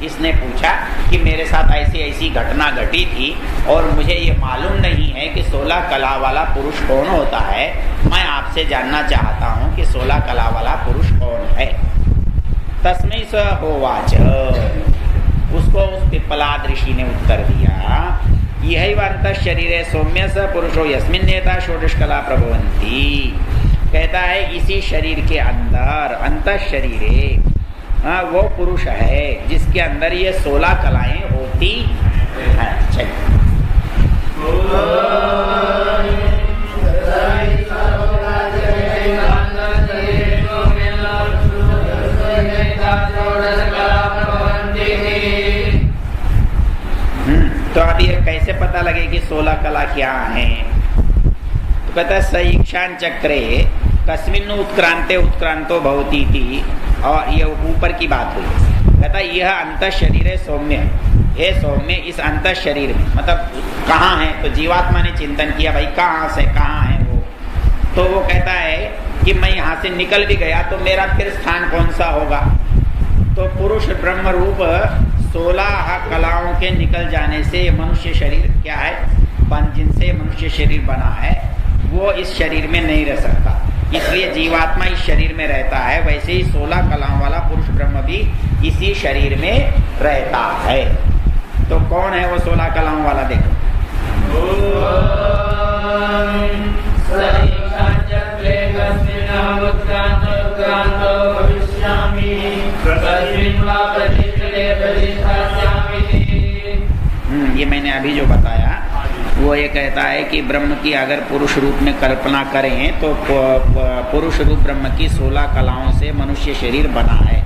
इसने पूछा कि मेरे साथ ऐसी ऐसी घटना घटी थी और मुझे ये मालूम नहीं है कि 16 कला वाला पुरुष कौन होता है। मैं आपसे जानना चाहता हूँ कि 16 कला वाला पुरुष कौन है। तस्मै स होवाच, उसको उस पिप्पलाद ऋषि ने उत्तर दिया, यही अंतः शरीरे सौम्य स पुरुषो यस्मिन् नेता षोडश कला प्रभवन्ति। कहता है इसी शरीर के अंदर, अंतः शरीरे, वो पुरुष है जिसके अंदर ये 16 कलाएं होती हैं। चलिए तो अब ये कैसे पता लगे कि 16 कला क्या है? तो कहता है सईक्षान चक्रे कस्मिन् उत्क्रांते उत्क्रांतो भवती थी, और ये ऊपर की बात हुई। कहता यह अंतः शरीर है सौम्य, हे सौम्य इस अंतः शरीर में, मतलब कहाँ है? तो जीवात्मा ने चिंतन किया भाई कहाँ से कहाँ है वो। तो वो कहता है कि मैं यहाँ से निकल भी गया तो मेरा फिर स्थान कौन सा होगा? तो पुरुष ब्रह्म रूप 16 कलाओं के निकल जाने से मनुष्य शरीर क्या है, जिनसे मनुष्य शरीर बना है, वो इस शरीर में नहीं रह सकता। इसलिए जीवात्मा इस शरीर में रहता है, वैसे ही 16 कलाओं वाला पुरुष ब्रह्म भी इसी शरीर में रहता है। तो कौन है वो 16 कलाओं वाला? देखो ये मैंने अभी जो बताया वो ये कहता है कि ब्रह्म की अगर पुरुष रूप में कल्पना करें तो पुरुष रूप ब्रह्म की 16 कलाओं से मनुष्य शरीर बना है।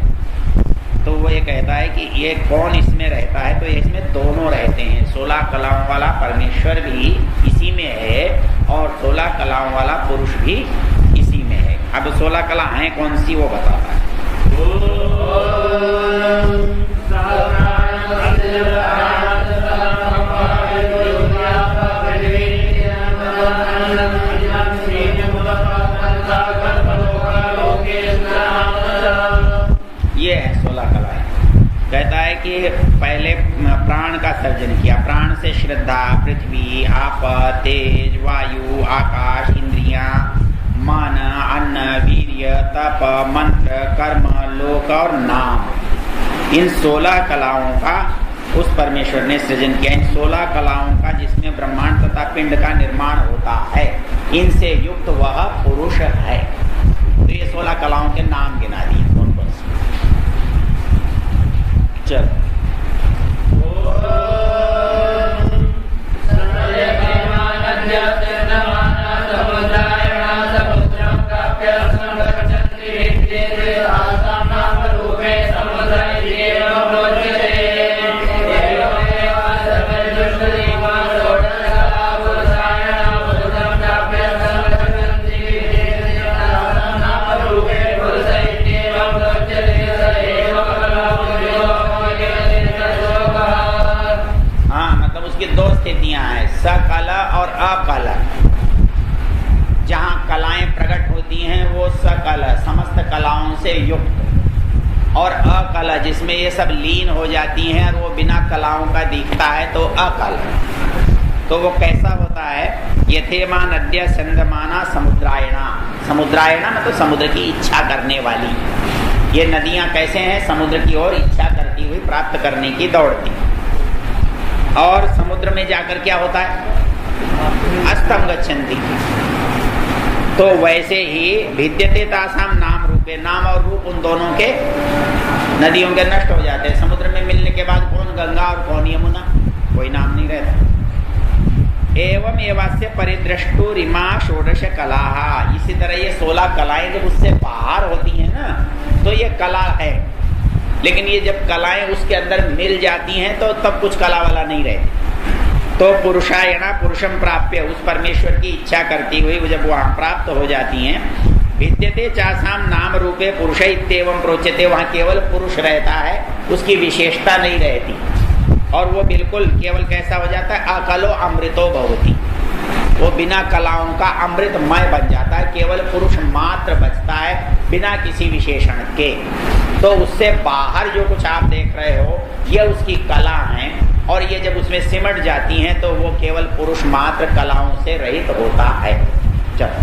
तो वो ये कहता है कि ये कौन इसमें रहता है? तो इसमें दोनों रहते हैं। 16 कलाओं वाला परमेश्वर भी इसी में है और 16 कलाओं वाला पुरुष भी इसी में है। अब 16 कला हैं कौन सी वो बताता है। ये है 16 कलाएं। कहता है कि पहले प्राण का सर्जन किया, प्राण से श्रद्धा, पृथ्वी, आप, तेज, वायु, आकाश, इंद्रियां, मन, अन्न, वीर्य, तप, मंत्र, कर्म, लोक और नाम। इन 16 कलाओं का उस परमेश्वर ने सृजन किया। इन 16 कलाओं का जिसमें ब्रह्मांड तथा पिंड का निर्माण होता है, इनसे युक्त वह पुरुष है। तो ये 16 कलाओं के नाम गिना दिए कौन कौन से। चल सकल और अकल। जहाँ कलाएं प्रकट होती हैं वो सकल समस्त कलाओं से युक्त, और अकल जिसमें ये सब लीन हो जाती हैं और वो बिना कलाओं का दिखता है तो अकल। तो वो कैसा होता है? यथेमा नद्य संदमाना समुद्रायणा। समुद्रायणा मतलब समुद्र की इच्छा करने वाली। ये नदियाँ कैसे हैं? समुद्र की ओर इच्छा करती हुई प्राप्त करने की दौड़ती। और समुद्र में जाकर क्या होता है? अस्तम गच्छन्ति। तो वैसे ही भिद्यते तासाम नाम रूपे, नाम और रूप उन दोनों के, नदियों के नष्ट हो जाते हैं। समुद्र में मिलने के बाद कौन गंगा और कौन यमुना, कोई नाम नहीं रहता। एवं एवास्य परिदृष्टु रिमा षोडश कला। इसी तरह ये 16 कलाएं जब उससे बाहर होती हैं ना, तो ये कला है। लेकिन ये जब कलाएं उसके अंदर मिल जाती हैं तो तब कुछ कला वाला नहीं रहती। तो पुरुषायणा पुरुषम प्राप्य, उस परमेश्वर की इच्छा करती हुई जब वहाँ प्राप्त हो जाती हैं, विद्यते चासाम नाम रूपे पुरुष इत्येवं प्रोच्यते, वहाँ केवल पुरुष रहता है, उसकी विशेषता नहीं रहती। और वो बिल्कुल केवल कैसा हो जाता है? अकलो अमृतो भवति, वो बिना कलाओं का अमृतमय बन जाता है, केवल पुरुष मात्र बचता है बिना किसी विशेषण के। तो उससे बाहर जो कुछ आप देख रहे हो ये उसकी कला हैं, और ये जब उसमें सिमट जाती हैं तो वो केवल पुरुष मात्र कलाओं से रहित होता है। चलो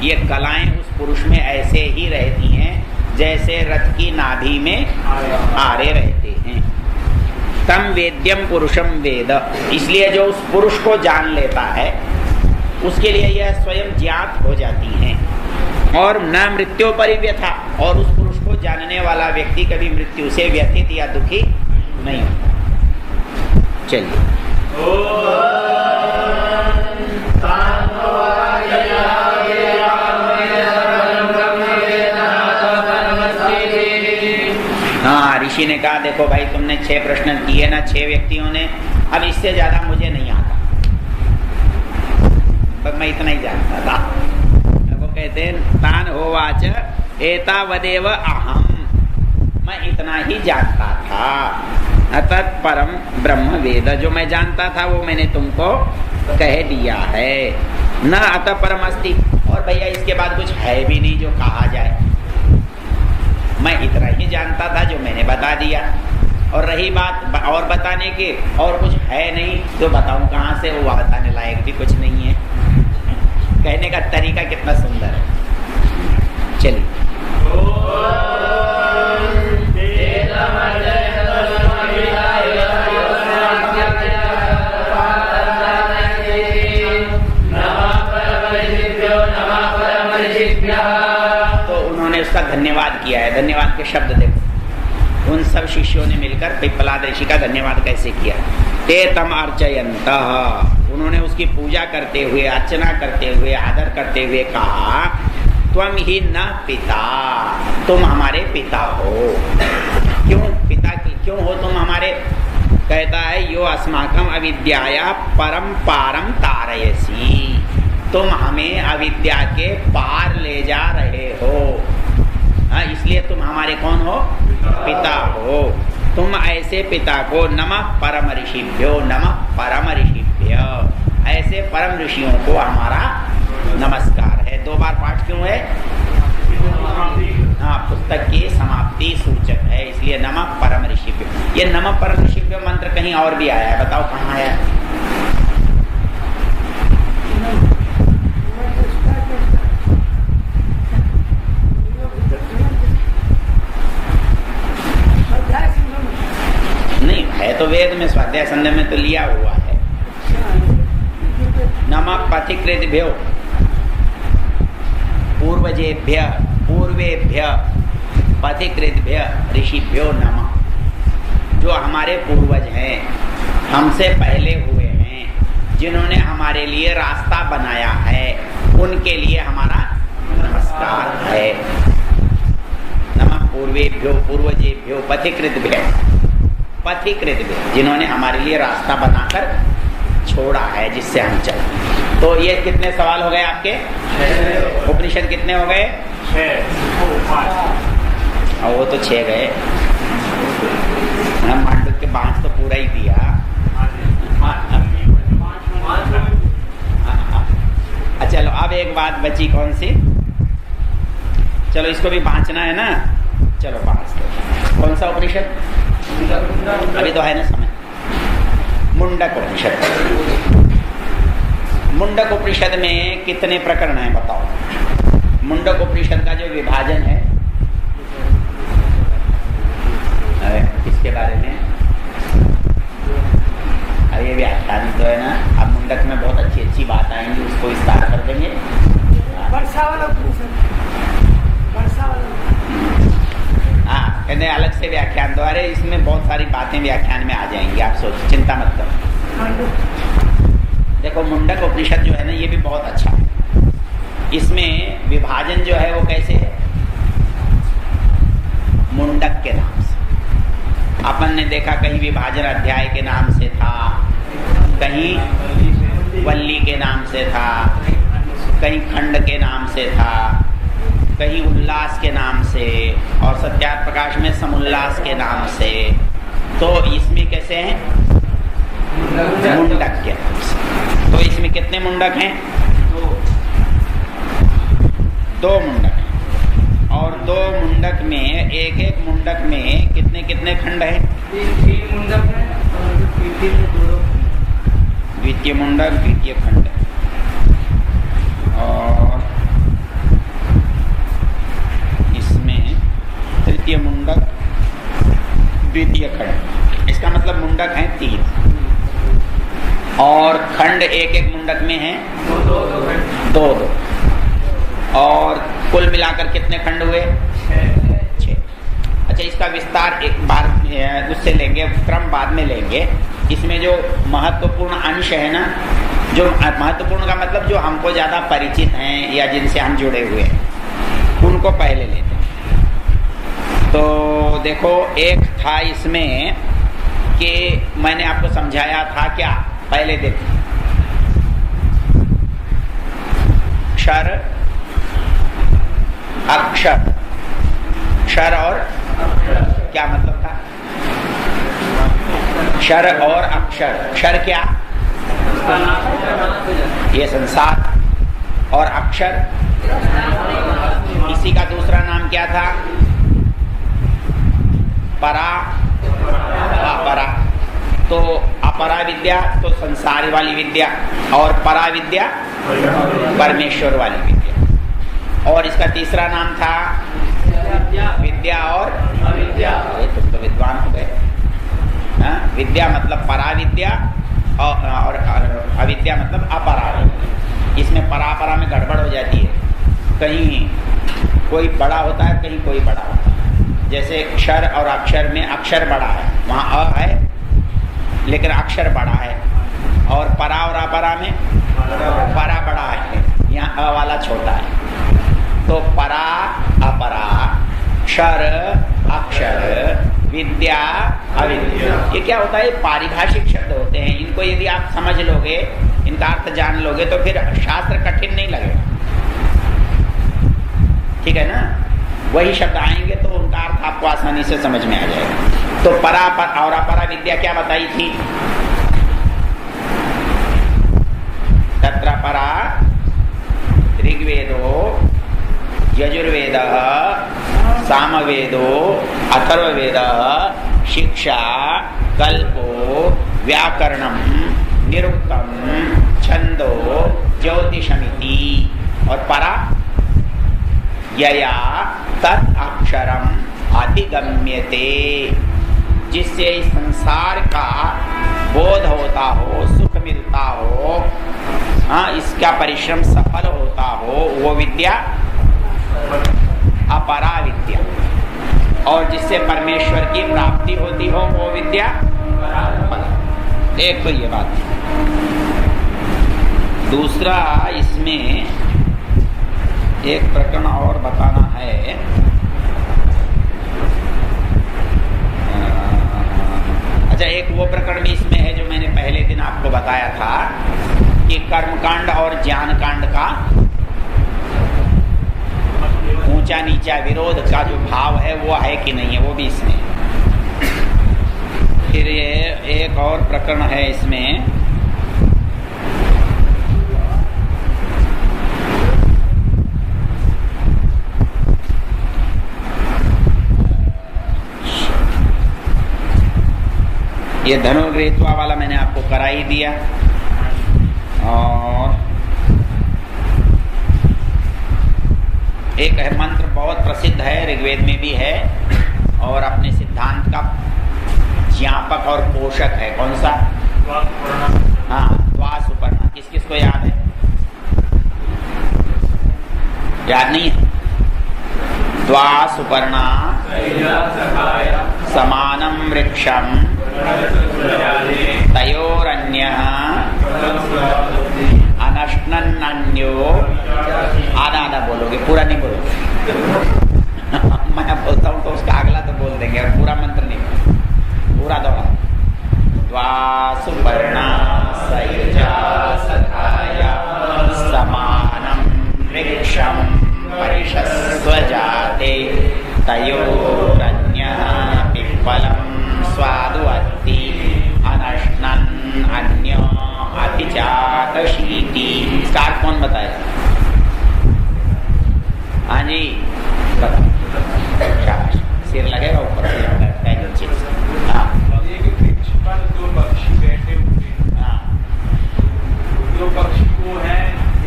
ये कलाएं उस पुरुष में ऐसे ही रहती हैं जैसे रथ की नाभि में आरे रहते हैं। तम वेद्यम पुरुषम वेद, इसलिए जो उस पुरुष को जान लेता है उसके लिए यह स्वयं ज्ञात हो जाती हैं। और न मृत्यु परिव्यथा, और उस पुरुष को जानने वाला व्यक्ति कभी मृत्यु से व्यथित या दुखी नहीं होता। चलिए ऋषि ने कहा देखो भाई तुमने 6 प्रश्न किए ना 6 व्यक्तियों ने, अब इससे ज्यादा मुझे नहीं आता, पर मैं इतना ही जानता था। वो कहते हैं तान होवाच एतावदेव अहम, मैं इतना ही जानता था। अतः परम ब्रह्म वेद, जो मैं जानता था वो मैंने तुमको कह दिया है। न अतः परम अस्ति, और भैया इसके बाद कुछ है भी नहीं जो कहा जाए, मैं इतना ही जानता था जो मैंने बता दिया। और रही बात और बताने की, और कुछ है नहीं तो बताऊं कहाँ से, वो बताने लायक भी कुछ नहीं है। कहने का तरीका कितना सुंदर है। चलिए उसका धन्यवाद किया है। धन्यवाद के शब्द देखो, उन सब शिष्यों ने मिलकर पिप्पलाद ऋषि का धन्यवाद कैसे किया। ते तम अर्चयन्तः, उन्होंने उसकी पूजा करते हुए, अर्चना करते हुए, आदर करते हुए कहा त्वम ही न पिता, तुम हमारे पिता हो। क्यों पिता की, क्यों हो तुम हमारे? कहता है यो अस्माकम अविद्याया परम पारम तारयसी, तुम हमें अविद्या के पार ले जा रहे हो, इसलिए तुम हमारे कौन हो? पिता हो। तुम ऐसे पिता को नमः परम ऋषिभ्यो, नमः परम ऋषिभ्य, ऐसे परम ऋषियों को हमारा नमस्कार है। 2 बार पाठ क्यों है? हाँ, पुस्तक की समाप्ति सूचक है, इसलिए नमः परम ऋषिभ्यो। ये नमः परम ऋषिभ्यो मंत्र कहीं और भी आया है, बताओ कहाँ आया है? तो वेद में स्वाध्याय संध्या में तो लिया हुआ है। नमः पथिकृतभ्यो पूर्वजेभ्य पूर्वेभ्य पथिकृतभ्य ऋषिभ्यो नमः। जो हमारे पूर्वज हैं, हमसे पहले हुए हैं, जिन्होंने हमारे लिए रास्ता बनाया है, उनके लिए हमारा नमस्कार है। नमः पूर्वेभ्यो पूर्वजेभ्यो पथिकृतभ्य, जिन्होंने हमारे लिए रास्ता बनाकर छोड़ा है, जिससे हम चले। तो ये कितने सवाल हो गए आपके? 6। उपनिषद कितने हो गए? 6। और वो तो 6 गए। मांडव के 5 तो पूरा ही दिया। चलो अब एक बात बची, कौन सी? चलो इसको भी बांचना है ना, चलो बांच दो। कौन सा उपनिषद? अभी तो है ना समय। मुंडक उपनिषद, मुंडक उपनिषद में कितने प्रकरण हैं बताओ। मुंडक उपनिषद का जो विभाजन है इसके बारे में अब ये व्याख्यान तो है ना, अब मुंडक में बहुत अच्छी अच्छी बात आएंगी, उसको विस्तार कर देंगे। हाँ, कहते अलग से व्याख्यान द्वारा इसमें बहुत सारी बातें व्याख्यान में आ जाएंगी, आप सोच चिंता मत करो। देखो मुंडक उपनिषद जो है ना ये भी बहुत अच्छा है। इसमें विभाजन जो है वो कैसे है, मुंडक के नाम से। अपन ने देखा कहीं विभाजन अध्याय के नाम से था, कहीं वल्ली के नाम से था, कहीं खंड के नाम से था, कहीं उल्लास के नाम से, और सत्यार्थ प्रकाश में समुल्लास के नाम से। तो इसमें कैसे हैं, मुंडक के नाम से। तो इसमें कितने मुंडक हैं, दो मुंडक हैं। और दो मुंडक में एक एक मुंडक में कितने कितने खंड हैं, तीन मुंडक हैं और द्वितीय मुंडक द्वितीय खंड और इसमें तृतीय मुंडक द्वितीय खंड। इसका मतलब मुंडक हैं 3 और खंड एक एक मुंडक में हैं दो। और कुल मिलाकर कितने खंड हुए, 6। अच्छा, इसका विस्तार एक बार उससे लेंगे, क्रम बाद में लेंगे। इसमें जो महत्वपूर्ण अंश है ना, जो महत्वपूर्ण का मतलब जो हमको ज़्यादा परिचित हैं या जिनसे हम जुड़े हुए हैं, उनको पहले लेते हैं। तो देखो, एक था इसमें कि मैंने आपको समझाया था क्या, पहले देखो क्षर अक्षर, क्षर और क्या मतलब था, क्षर और अक्षर। क्षर क्या, ये संसार, और अक्षर इसी का दूसरा नाम क्या था, परा अपरा। तो अपरा विद्या तो संसार वाली विद्या, और परा विद्या परमेश्वर वाली विद्या। और इसका तीसरा नाम था विद्या और अविद्या। तुम तो विद्वान हो गए। विद्या मतलब परा विद्या और अविद्या मतलब अपरा विद्या। इसमें परापरा में गड़बड़ हो जाती है, कहीं कोई बड़ा होता है कहीं कोई बड़ा होता है। जैसे क्षर और अक्षर में अक्षर बड़ा है, वहाँ अ है लेकिन अक्षर बड़ा है, और परा और अपरा में परा बड़ा है, यहाँ अ वाला छोटा है। तो परा अपरा, क्षर अक्षर, विद्या अविद्या, ये क्या होता है, पारिभाषिक शब्द होते हैं। इनको यदि आप समझ लोगे, इनका अर्थ जान लोगे तो फिर शास्त्र कठिन नहीं लगेगा, ठीक है ना। वही शब्द आएंगे तो उनका अर्थ आपको आसानी से समझ में आ जाएगा। तो परा और अपरा विद्या क्या बताई थी, तत्र परा ऋग्वेदो यजुर्वेद सामवेदो अथर्ववेद शिक्षा कल्पो व्याकरणम निरुक्तम छंदो ज्योतिषमिति। और परा यया तत् अक्षरम अधिगम्यते, जिससे इस संसार का बोध होता हो, सुख मिलता हो, इसका परिश्रम सफल होता हो, वो विद्या अपरा विद्या। और जिससे परमेश्वर की प्राप्ति होती हो वो विद्या। एक तो ये बात। दूसरा, इसमें एक प्रकरण और बताना है। अच्छा, एक वो प्रकरण भी इसमें है जो मैंने पहले दिन आपको बताया था कि कर्मकांड और ज्ञान कांड का ऊंचा नीचा विरोध का जो भाव है वो है कि नहीं है, वो भी इसमें। फिर ये एक और प्रकरण है इसमें, ये धनुर्गृहीत्वा वाला मैंने आपको करा ही दिया। और एक है मंत्र बहुत प्रसिद्ध है, ऋग्वेद में भी है और अपने सिद्धांत का ज्ञापक और पोषक है। कौन सा? हाँ, द्वा सुपर्णा। किस किस को याद है? याद नहीं है? द्वा सुपर्णा समानं वृक्षं तयोरन्यः अनश्नन्न्यो। आधा आधा बोलोगे, पूरा नहीं बोलोगे। मैं बोलता हूँ तो उसका अगला तो बोल देंगे और पूरा मंत्र नहीं, पूरा दोहरा। द्वा सुपर्णा सयुजा सखाया समानं वृक्षं परिषस्वजाते तयोरन्यः पिप्पलं स्वादुवत्ति अनश्नन् अन्यो अतिजातशीति। इसका अर्थ कौन बताएगा? हाँ जी बताओ। शाबाश, सिर लगेगा ऊपर। हाँ, एक वृक्ष पर दो पक्षी बैठे हुए। हाँ, दो पक्षी को है,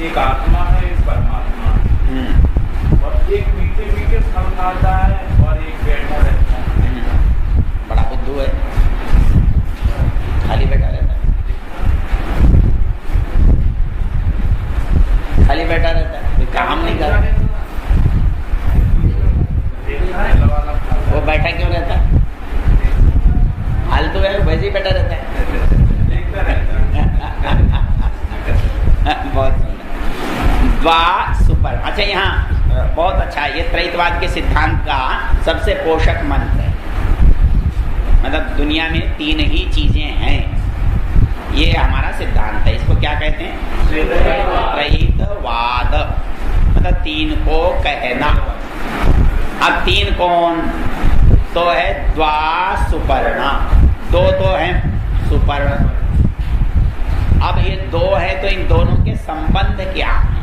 एक आत्मा है, एक परमात्मा। और एक मीठे मीठे फल खाता है और एक बैठा रहता है। बड़ा बुद्धू है, खाली बैठा रहता है, खाली बैठा रहता है, कोई काम नहीं करता। वो बैठा क्यों रहता है? फालतू है, वैसे ही बैठा रहता है। बहुत सुंदर। द्वा सुपर। अच्छा, यहाँ बहुत अच्छा, ये त्रैतवाद के सिद्धांत का सबसे पोषक मंत्र है। मतलब दुनिया में तीन ही चीजें हैं, ये हमारा सिद्धांत है। इसको क्या कहते हैं? त्रैतवाद। मतलब तीन को कहना। अब तीन कौन? तो है द्वा सुपर्णा, दो तो है सुपर्ण। अब ये दो है तो इन दोनों के संबंध क्या है?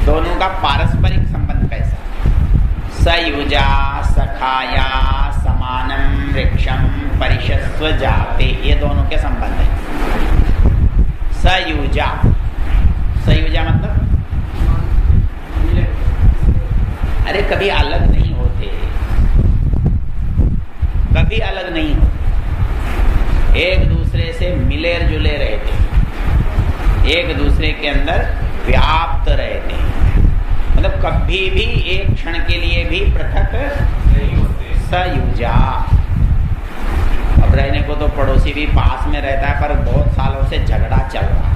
दोनों का पारस्परिक संबंध कैसा? सयुजा सखाया समानं वृक्षं परिषस्व जाते, ये दोनों के संबंध है। सयुजा, सयुजा मतलब अरे कभी अलग नहीं होते, कभी अलग नहीं होते, एक दूसरे से मिले जुले रहते, एक दूसरे के अंदर व्याप्त रहते, मतलब कभी भी एक क्षण के लिए भी पृथक नहीं होते। सयुजा। अब रहने को तो पड़ोसी भी पास में रहता है, पर बहुत सालों से झगड़ा चल रहा है।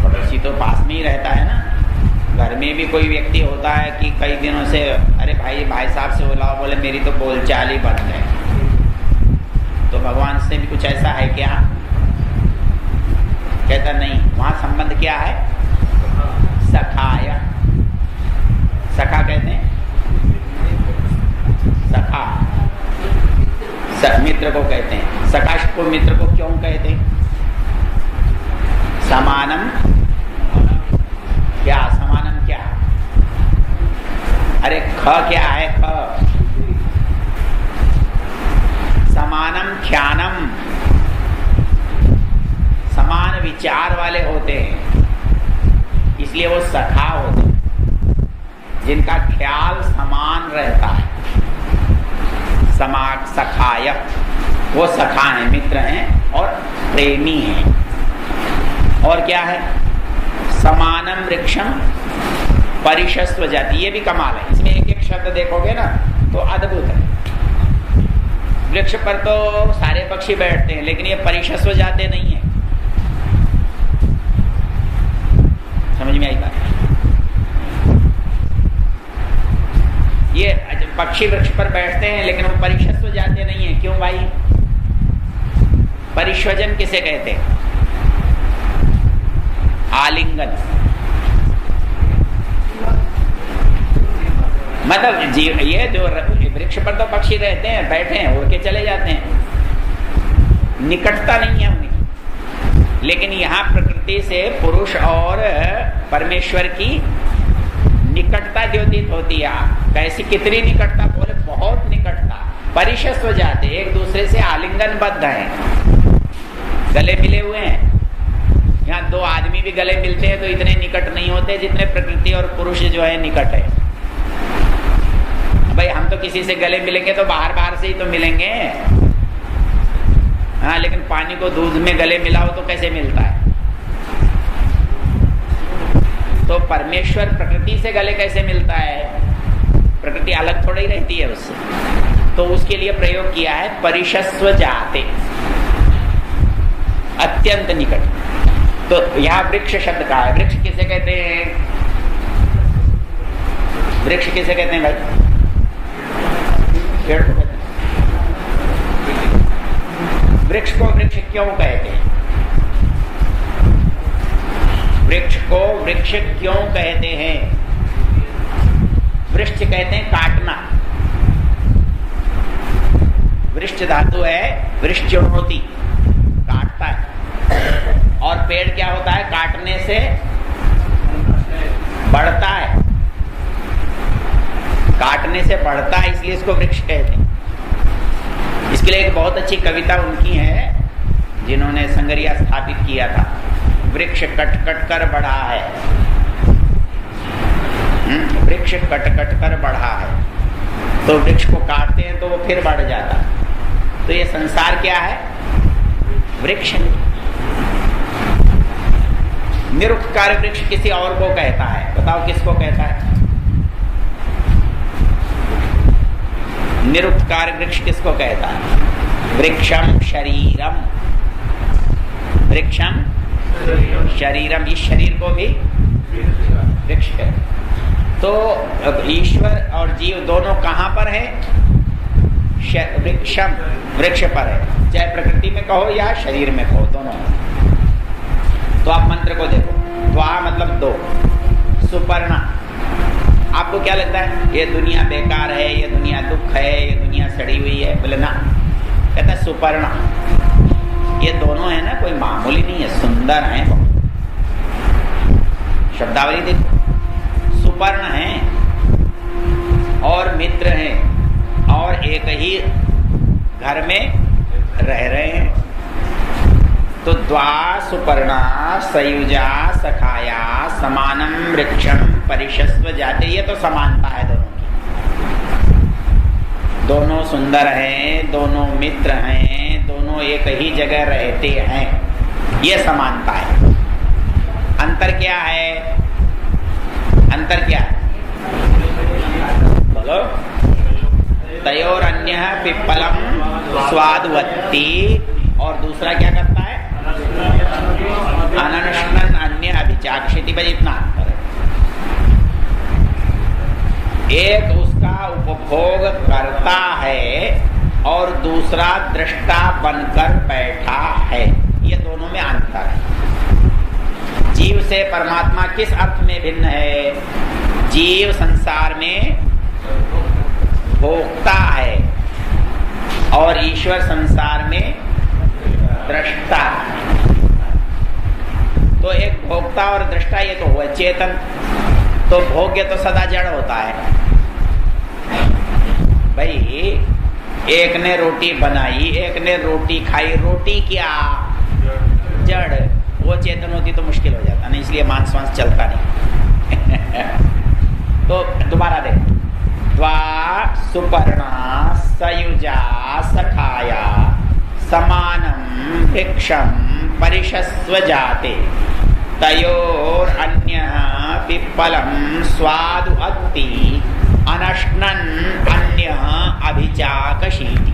पड़ोसी तो पास में ही रहता है ना। घर में भी कोई व्यक्ति होता है कि कई दिनों से अरे भाई साहब से बुलाओ, बोले मेरी तो बोलचाल ही बंद है। तो भगवान से भी कुछ ऐसा है क्या? कहता नहीं। वहां संबंध क्या है? सखाया। सखा कहते हैं, सखा मित्र को कहते हैं। सखा को मित्र को क्यों कहते हैं? समानम क्या? समानम क्या? अरे ख क्या है? ख समानम ख्यानम, समान विचार वाले होते हैं, इसलिए वो सखा होते हैं, जिनका ख्याल समान रहता है। सखाय, वो सखा हैं, मित्र हैं और प्रेमी हैं। और क्या है? समानम वृक्षम परिषस्व जाति, ये भी कमाल है। इसमें एक एक शब्द देखोगे ना तो अद्भुत है। वृक्ष पर तो सारे पक्षी बैठते हैं, लेकिन ये परिषस्व जाते नहीं है। समझ में आई बात? ये पक्षी वृक्ष पर बैठते हैं लेकिन वो परिषस्व जाते नहीं है। क्यों भाई? परिष्वजन किसे कहते हैं? आलिंगन। मतलब ये जो वृक्ष पर तो पक्षी रहते हैं, बैठे हैं, उड़ के चले जाते हैं, निकटता नहीं है उनकी। लेकिन यहाँ प्रकृति से पुरुष और परमेश्वर की निकटता द्योतित होती है। कैसी, कितनी निकटता? बोले बहुत निकटता। परिशस्व जाते, एक दूसरे से आलिंगनबद्ध हैं, गले मिले हुए हैं। यहाँ दो आदमी भी गले मिलते हैं तो इतने निकट नहीं होते जितने प्रकृति और पुरुष जो है निकट है। भाई हम तो किसी से गले मिलेंगे तो बाहर बाहर से ही तो मिलेंगे, हाँ, लेकिन पानी को दूध में गले मिलाओ तो कैसे मिलता है? तो परमेश्वर प्रकृति से गले कैसे मिलता है? प्रकृति अलग थोड़ी रहती है उससे। तो उसके लिए प्रयोग किया है परिशस्व जाते, अत्यंत निकट। तो यहाँ वृक्ष शब्द का है। वृक्ष किसे कहते हैं? वृक्ष किसे कहते हैं भाई? पेड़ को कहते हैं। वृक्ष को वृक्ष क्यों कहते हैं? वृक्ष को वृक्ष क्यों कहते हैं? वृक्ष कहते हैं काटना। वृक्ष धातु है वृक्षोणोति, काटता है। और पेड़ क्या होता है? काटने से बढ़ता है, काटने से बढ़ता है, इसलिए इसको वृक्ष कहते हैं। इसके लिए एक बहुत अच्छी कविता उनकी है जिन्होंने संगरिया स्थापित किया था। वृक्ष कट कट कर बढ़ा है, वृक्ष कट कट कर बढ़ा है। तो वृक्ष को काटते हैं तो वो फिर बढ़ जाता है। तो ये संसार क्या है? वृक्ष। निरुक्तकार वृक्ष किसी और को कहता है, बताओ किसको कहता है? निरुक्तकार वृक्ष किसको कहता है? वृक्षम शरीरम, वृक्षम शरीरम, इस शरीर को भी वृक्ष है। तो ईश्वर और जीव दोनों कहाँ पर है? वृक्षम, वृक्ष पर है, चाहे प्रकृति में कहो या शरीर में कहो, दोनों। तो आप मंत्र को देखो, द्वा मतलब दो, सुपर्णा। आपको क्या लगता है? ये दुनिया बेकार है, ये दुनिया दुख है, ये दुनिया सड़ी हुई है? बोले ना, कहता है सुपर्णा। ये दोनों है ना, कोई मामूली नहीं है, सुंदर है बहुत। शब्दावली देखो, सुपर्ण है और मित्र हैं और एक ही घर में रह रहे हैं। तो द्वा सुपर्णा सयुजा सखाया समानम वृक्षम परिशस्व जाते, ये तो समानता है दोनों की। दोनों सुंदर हैं, दोनों मित्र हैं, दोनों एक ही जगह रहते हैं, ये समानता है। अंतर क्या है? अंतर क्या है? बोलो। तयोर अन्य पिप्पलम स्वादवत्ती, और दूसरा क्या करता है? अननश्नन अन्य अभिचाक्षिति। भाई इतना अंतर है। एक उसका उपभोग करता है और दूसरा दृष्टा बनकर बैठा है, ये दोनों में अंतर है। जीव से परमात्मा किस अर्थ में भिन्न है? जीव संसार में भोक्ता है और ईश्वर संसार में दृष्टा है। तो एक भोक्ता और दृष्टा, ये तो हुआ चेतन। तो भोग्य तो सदा जड़ होता है। भाई एक ने रोटी बनाई, एक ने रोटी खाई, रोटी क्या? जड़। वो चेतन होती तो मुश्किल हो जाता नहीं, इसलिए मांस वांस चलता नहीं। तो दोबारा देखो, द्वा सुपर्णा सयुजा सखाया समानम वृक्षम परिशस्व जाते तयोर अन्य पिप्पलम स्वादु अत्ति अनश्नन अन्य अभिचाकशीति।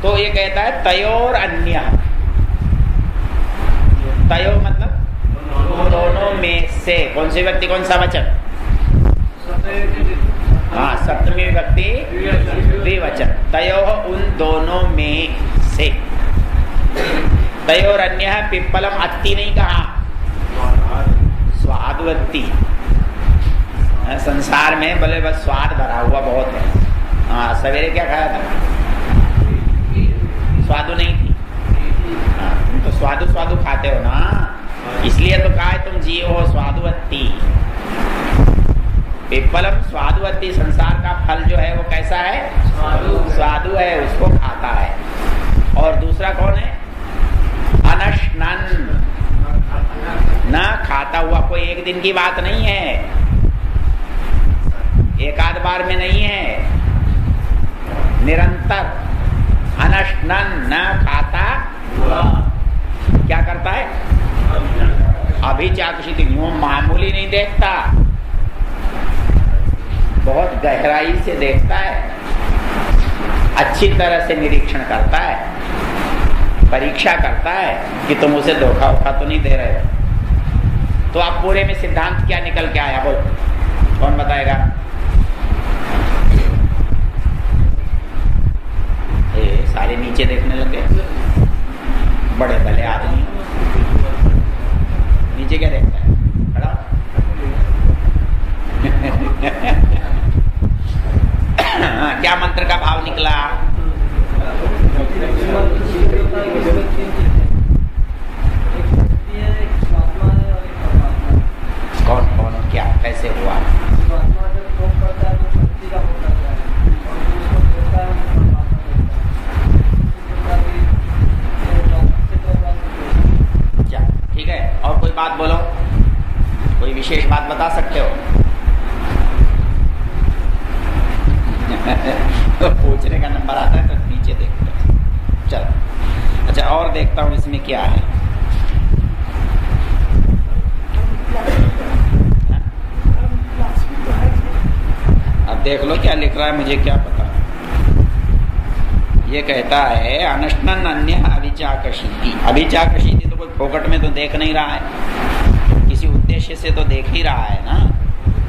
तो ये कहता है तयोर अन्य, तयो मतलब दोनों में से। कौन सी व्यक्ति, कौन सा वचन? हाँ, सप्तमी विभक्ति द्विवचन। तयो उन दोनों में से। तयोर अन्य पिप्पलम, अत्ति नहीं कहा, स्वादवत्ती। संसार में बोले बस स्वाद भरा हुआ बहुत है। हाँ, सवेरे क्या खाया था? स्वादु नहीं थी। हाँ, तुम तो स्वादु स्वादु खाते हो ना, इसलिए तो कहा है तुम जीव हो स्वादुवत्ती। पिप्पलम स्वादुवत्ती, संसार का फल जो है वो कैसा है? स्वादु है उसको खाता है। और दूसरा कौन है? अनश्नन, न खाता हुआ। कोई एक दिन की बात नहीं है, एक आध बार में नहीं है, निरंतर। अनश्नन, न खाता क्या करता है? अभिचाक्षिति, मामूली नहीं देखता, बहुत गहराई से देखता है, अच्छी तरह से निरीक्षण करता है, परीक्षा करता है कि तुम उसे धोखा वोखा तो नहीं दे रहे हो। तो आप पूरे में सिद्धांत क्या निकल के आया? बोल, कौन बताएगा? सारे नीचे देखने लगे, बड़े भले आदमी। नीचे क्या देखता है? खड़ा क्या मंत्र का भाव निकला? कौन कौन क्या कैसे हुआ? ठीक है, और कोई बात बोलो, कोई विशेष बात बता सकते हो? तो पूछने का नंबर आता है तो नीचे देखते हैं। चलो, अच्छा और देखता हूँ इसमें क्या है। अब देख लो क्या लिख रहा है, मुझे क्या पता। ये कहता है अनश्नन अन्य अभिचाकशीति। अभिचाकशीति तो कोई फोकट में तो देख नहीं रहा है, किसी उद्देश्य से तो देख ही रहा है ना।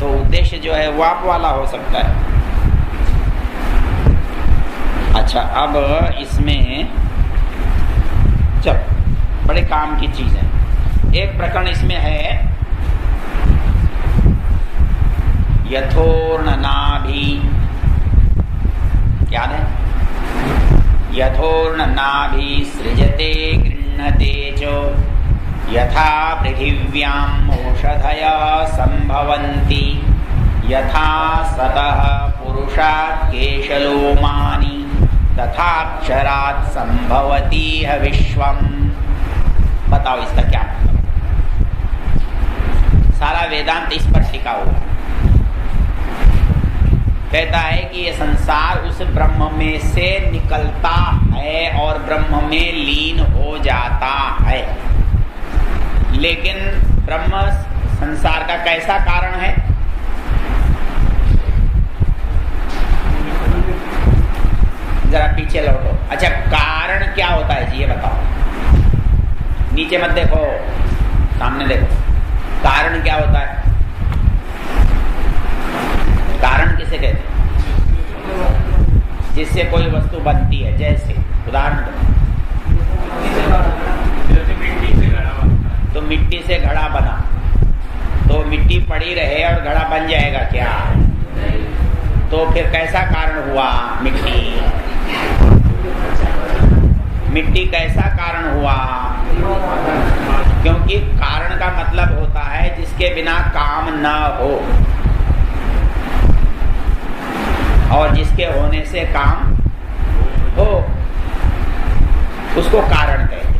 तो उद्देश्य जो है वो आप वाला हो सकता है। अच्छा, अब इसमें चल बड़े काम की चीज है। एक प्रकरण इसमें है, यथोर्णनाभि, याद है? यथोर्णनाभि सृजते गृह्णते च यथा पृथिव्याम् औषधयः संभवन्ति यथा सतः पुरुषात् केशलोमानि तथाक्षरात् संभवति है विश्वम। बताओ इसका क्या मतलब? सारा वेदांत इस पर टिका हुआ। कहता है कि ये संसार उस ब्रह्म में से निकलता है और ब्रह्म में लीन हो जाता है। लेकिन ब्रह्म संसार का कैसा कारण है? जरा पीछे लौटो। अच्छा, कारण क्या होता है जी, ये बताओ। नीचे मत देखो, सामने देखो। कारण क्या होता है? कारण किसे कहते हैं? जिससे कोई वस्तु बनती है। जैसे उदाहरण दो। तो मिट्टी से घड़ा बना, तो मिट्टी पड़ी रहे और घड़ा बन जाएगा क्या? तो फिर कैसा कारण हुआ? मिट्टी कैसा कारण हुआ? क्योंकि कारण का मतलब होता है जिसके बिना काम न हो, और जिसके होने से काम हो उसको कारण कहते हैं।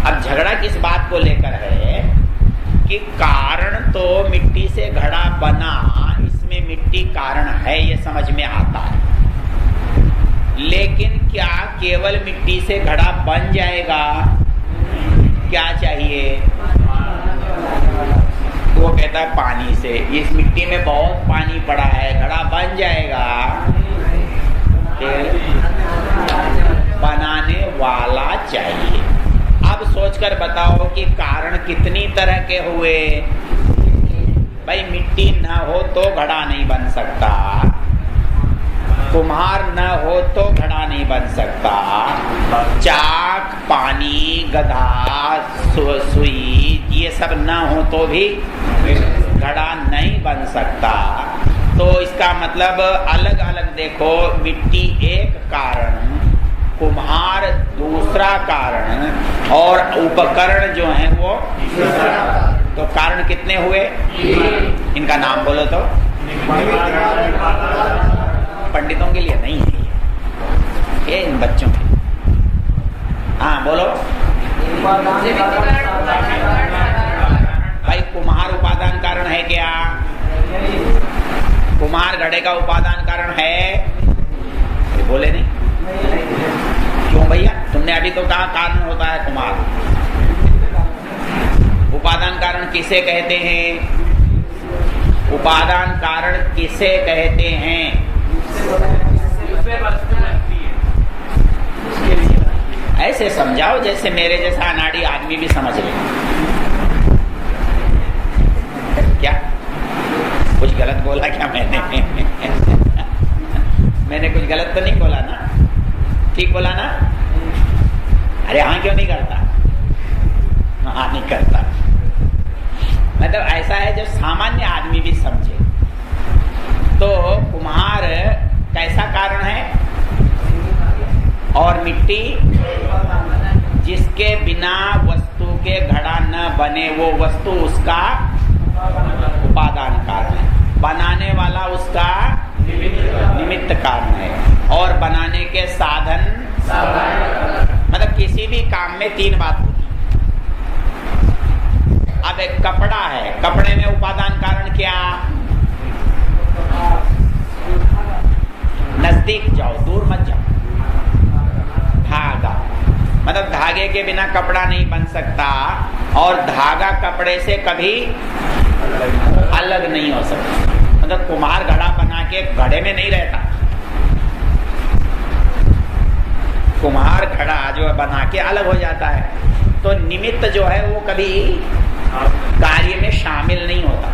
अब झगड़ा किस बात को लेकर है कि कारण तो मिट्टी से घड़ा बना, इसमें मिट्टी कारण है, ये समझ में आता है। लेकिन क्या केवल मिट्टी से घड़ा बन जाएगा? क्या चाहिए? वो कहता है पानी से। इस मिट्टी में बहुत पानी पड़ा है, घड़ा बन जाएगा? बनाने वाला चाहिए। अब सोचकर बताओ कि कारण कितनी तरह के हुए? भाई मिट्टी न हो तो घड़ा नहीं बन सकता, कुम्हार न हो तो घड़ा नहीं बन सकता, चाक, पानी, गधा, सुई ये सब न हो तो भी घड़ा नहीं बन सकता। तो इसका मतलब अलग अलग देखो, मिट्टी एक कारण, कुम्हार दूसरा कारण, और उपकरण जो है वो। तो कारण कितने हुए? इनका नाम बोलो तो। पंडितों के लिए नहीं है, ये इन बच्चों के। हाँ बोलो भाई, कुम्हार उपादान कारण है क्या? कुम्हार घड़े का उपादान कारण है? बोले नहीं। क्यों भैया? तुमने अभी तो कहा कारण होता है कुम्हार। उपादान कारण किसे कहते हैं? उपादान कारण किसे कहते हैं? ऐसे समझाओ जैसे मेरे जैसा अनाड़ी आदमी भी समझ ले। क्या कुछ गलत बोला क्या मैंने? मैंने कुछ गलत तो नहीं बोला ना? ठीक बोला ना? अरे हाँ क्यों नहीं करता? हाँ नहीं करता। मतलब ऐसा है जो सामान्य आदमी भी समझे। तो कुम्हार कैसा कारण है? और मिट्टी जिसके बिना वस्तु के घड़ा न बने, वो वस्तु उसका उपादान कारण है। बनाने वाला उसका निमित्त कारण है। और बनाने के साधन, मतलब किसी भी काम में तीन बात होती है। अब एक कपड़ा है, कपड़े में उपादान कारण क्या? नजदीक जाओ, दूर मत जाओ। धागा, मतलब धागे के बिना कपड़ा नहीं बन सकता, और धागा कपड़े से कभी अलग नहीं हो सकता। मतलब कुम्हार घड़ा बना के घड़े में नहीं रहता। कुम्हार घड़ा जो बना के अलग हो जाता है। तो निमित्त जो है वो कभी कार्य में शामिल नहीं होता,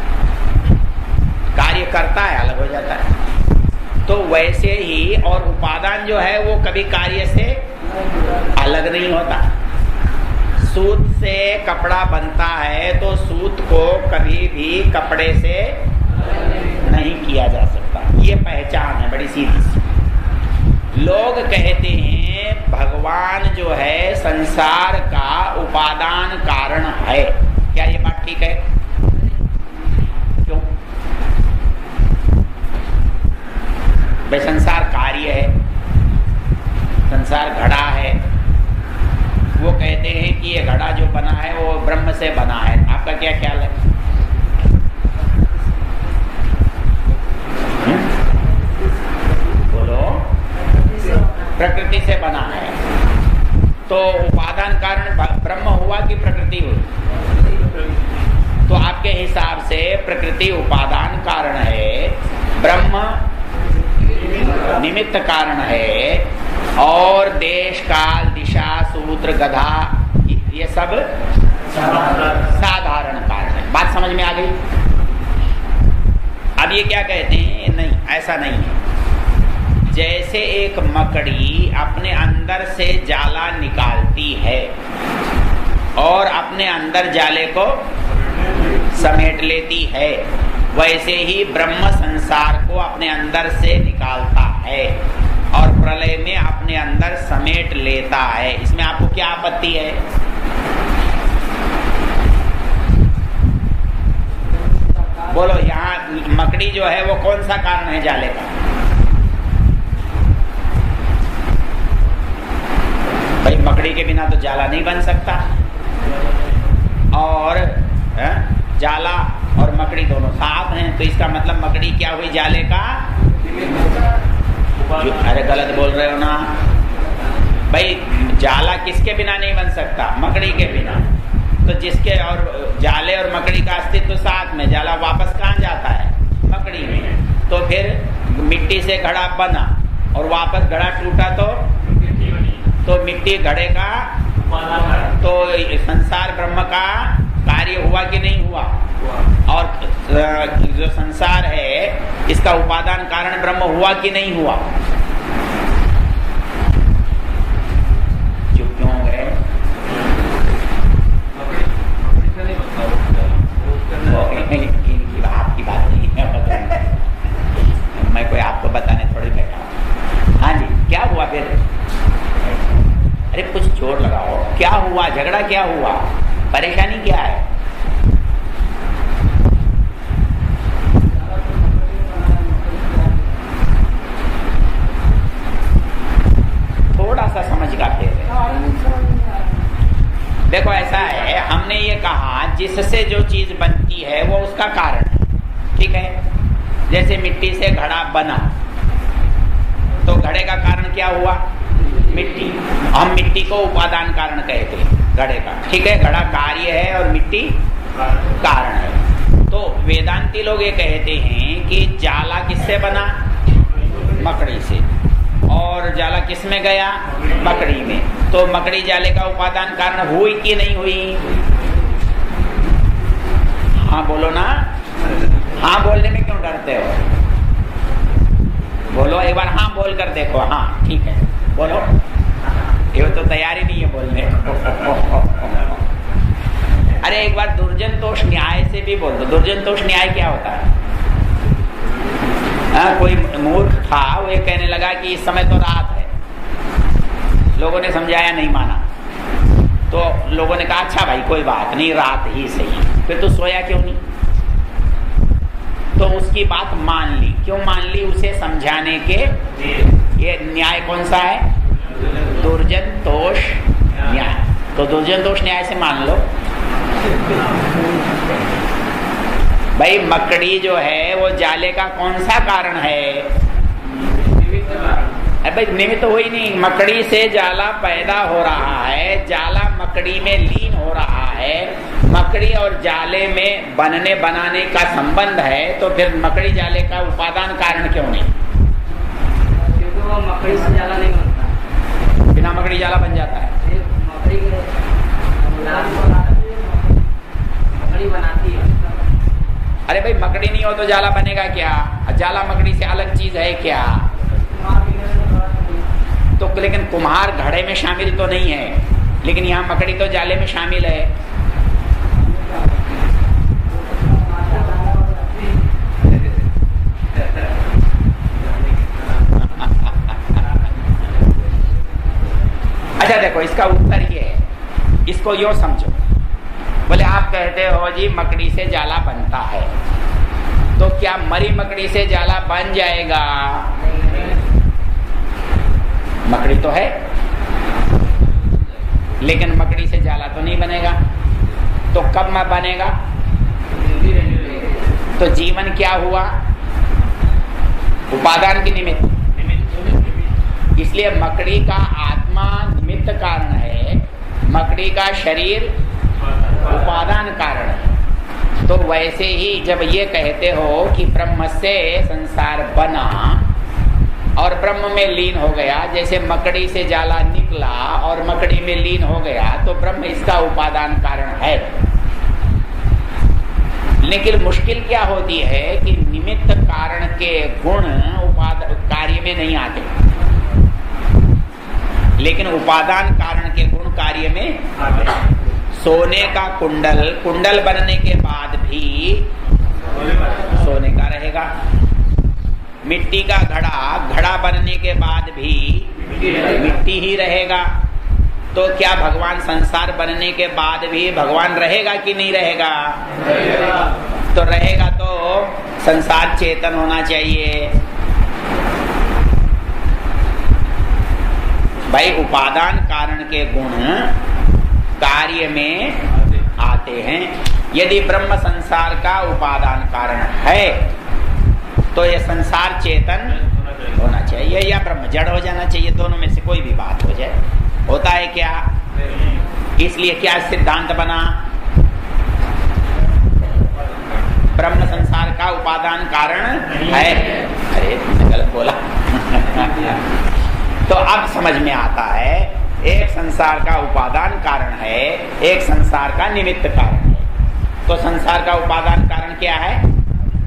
कार्य करता है, अलग हो जाता है। तो वैसे ही और उपादान जो है वो कभी कार्य से अलग नहीं होता। सूत से कपड़ा बनता है तो सूत को कभी भी कपड़े से नहीं किया जा सकता। ये पहचान है बड़ी सीधी सी। लोग कहते हैं भगवान जो है संसार का उपादान कारण है। क्या ये बात ठीक है? क्यों? भाई संसार कार्य है, संसार घड़ा है। वो कहते हैं कि ये घड़ा जो बना है वो ब्रह्म से बना है। आपका क्या ख्याल है? बोलो। प्रकृति से बना है। तो उपादान कारण ब्रह्म हुआ कि प्रकृति हुई? तो आपके हिसाब से प्रकृति उपादान कारण है, ब्रह्म निमित्त कारण है, और देश काल दिशा सूत्र गधा ये सब साधारण कारण है। बात समझ में आ गई? अब ये क्या कहते हैं? नहीं, ऐसा नहीं है। जैसे एक मकड़ी अपने अंदर से जाला निकालती है और अपने अंदर जाले को समेट लेती है, वैसे ही ब्रह्म संसार को अपने अंदर से निकालता है और प्रलय में अपने अंदर समेट लेता है। इसमें आपको क्या आपत्ति है? बोलो। यहाँ मकड़ी जो है वो कौन सा कारण है जाले का? भाई मकड़ी के बिना तो जाला नहीं बन सकता। और जाला और मकड़ी दोनों साथ हैं, तो इसका मतलब मकड़ी क्या हुई? जाले का। अरे गलत बोल रहे हो ना भाई। जाला किसके बिना नहीं बन सकता? मकड़ी के बिना। तो जिसके और जाले और मकड़ी का अस्तित्व साथ में, जाला वापस कहाँ जाता है? मकड़ी में। तो फिर मिट्टी से घड़ा बना और वापस घड़ा टूटा तो मिट्टी घड़े का, तो संसार ब्रह्म का कार्य हुआ कि नहीं हुआ? और जो संसार है इसका उपादान कारण ब्रह्म हुआ कि नहीं हुआ? चुप क्यों हो गए? आपकी बात नहीं है, मैं कोई आपको बताने थोड़ी बैठा। हाँ जी, क्या हुआ फिर? अरे कुछ जोर लगाओ। क्या हुआ? झगड़ा क्या हुआ? परेशानी क्या है? देखो ऐसा है, हमने ये कहा जिससे जो चीज बनती है वो उसका कारण है, ठीक है। जैसे मिट्टी से घड़ा बना, तो घड़े का कारण क्या हुआ? मिट्टी। हम मिट्टी को उपादान कारण कहते हैं घड़े का, ठीक है। घड़ा कार्य है और मिट्टी कारण है। तो वेदांती लोग ये कहते हैं कि जाला किससे बना? मकड़ी से। और जाला किस में गया? मकड़ी में। तो मकड़ी जाले का उपादान कारण हुई कि नहीं हुई? हाँ बोलो ना, हाँ बोलने में क्यों डरते हो? बोलो एक बार, हाँ बोल कर देखो। हाँ ठीक है, बोलो। ये तो तैयारी नहीं है बोलने को। अरे एक बार दुर्जन तोष न्याय से भी बोल दो। दुर्जन तोष न्याय क्या होता है? कोई मूर्ख था, वो ये कहने लगा कि इस समय तो रात है। लोगों ने समझाया, नहीं माना। तो लोगों ने कहा अच्छा भाई कोई बात नहीं, रात ही सही। फिर तो सोया क्यों नहीं? तो उसकी बात मान ली। क्यों मान ली? उसे समझाने के। ये न्याय कौन सा है? दुर्जन तोष न्याय। तो दुर्जन तोष न्याय से मान लो भाई, मकड़ी जो है वो जाले का कौन सा कारण है? भाई निमित्त हो ही नहीं। मकड़ी से जाला पैदा हो रहा है, जाला मकड़ी में लीन हो रहा है, मकड़ी और जाले में बनने बनाने का संबंध है। तो फिर मकड़ी जाले का उपादान कारण क्यों नहीं? क्योंकि वो मकड़ी से जाला नहीं बनता, बिना मकड़ी जाला बन जाता है। मकड़ी बनाती है। अरे भाई मकड़ी नहीं हो तो जाला बनेगा क्या? जाला मकड़ी से अलग चीज है क्या? तो लेकिन कुम्हार घड़े में शामिल तो नहीं है, लेकिन यहाँ मकड़ी तो जाले में शामिल है। अच्छा देखो, इसका उत्तर ये है, इसको यो समझो। बोले आप कहते हो जी मकड़ी से जाला बनता है, तो क्या मरी मकड़ी से जाला बन जाएगा? मकड़ी तो है, लेकिन मकड़ी से जाला तो नहीं बनेगा। तो कब में बनेगा? तो जीवन क्या हुआ? उपादान की निमित्त। इसलिए मकड़ी का आत्मा निमित्त कारण है, मकड़ी का शरीर उपादान कारण है। तो वैसे ही जब ये कहते हो कि ब्रह्म से संसार बना और ब्रह्म में लीन हो गया, जैसे मकड़ी से जाला निकला और मकड़ी में लीन हो गया, तो ब्रह्म इसका उपादान कारण है। लेकिन मुश्किल क्या होती है कि निमित्त कारण के गुण कार्य में नहीं आते, लेकिन उपादान कारण के गुण कार्य में आते। सोने का कुंडल बनने के बाद भी सोने का रहेगा। मिट्टी का घड़ा बनने के बाद भी मिट्टी ही रहेगा। तो क्या भगवान संसार बनने के बाद भी भगवान रहेगा कि नहीं रहेगा? तो रहेगा तो संसार चेतन होना चाहिए। भाई उपादान कारण के गुण कार्य में आते हैं। यदि ब्रह्म संसार का उपादान कारण है तो यह संसार चेतन होना चाहिए या ब्रह्म जड़ हो जाना चाहिए। दोनों में से कोई भी बात हो जाए। होता है क्या? इसलिए क्या सिद्धांत बना? ब्रह्म संसार का उपादान कारण है। अरे तुमने गलत बोला। तो अब समझ में आता है, एक संसार का उपादान कारण है, एक संसार का निमित्त कारण है। तो संसार का उपादान कारण क्या है?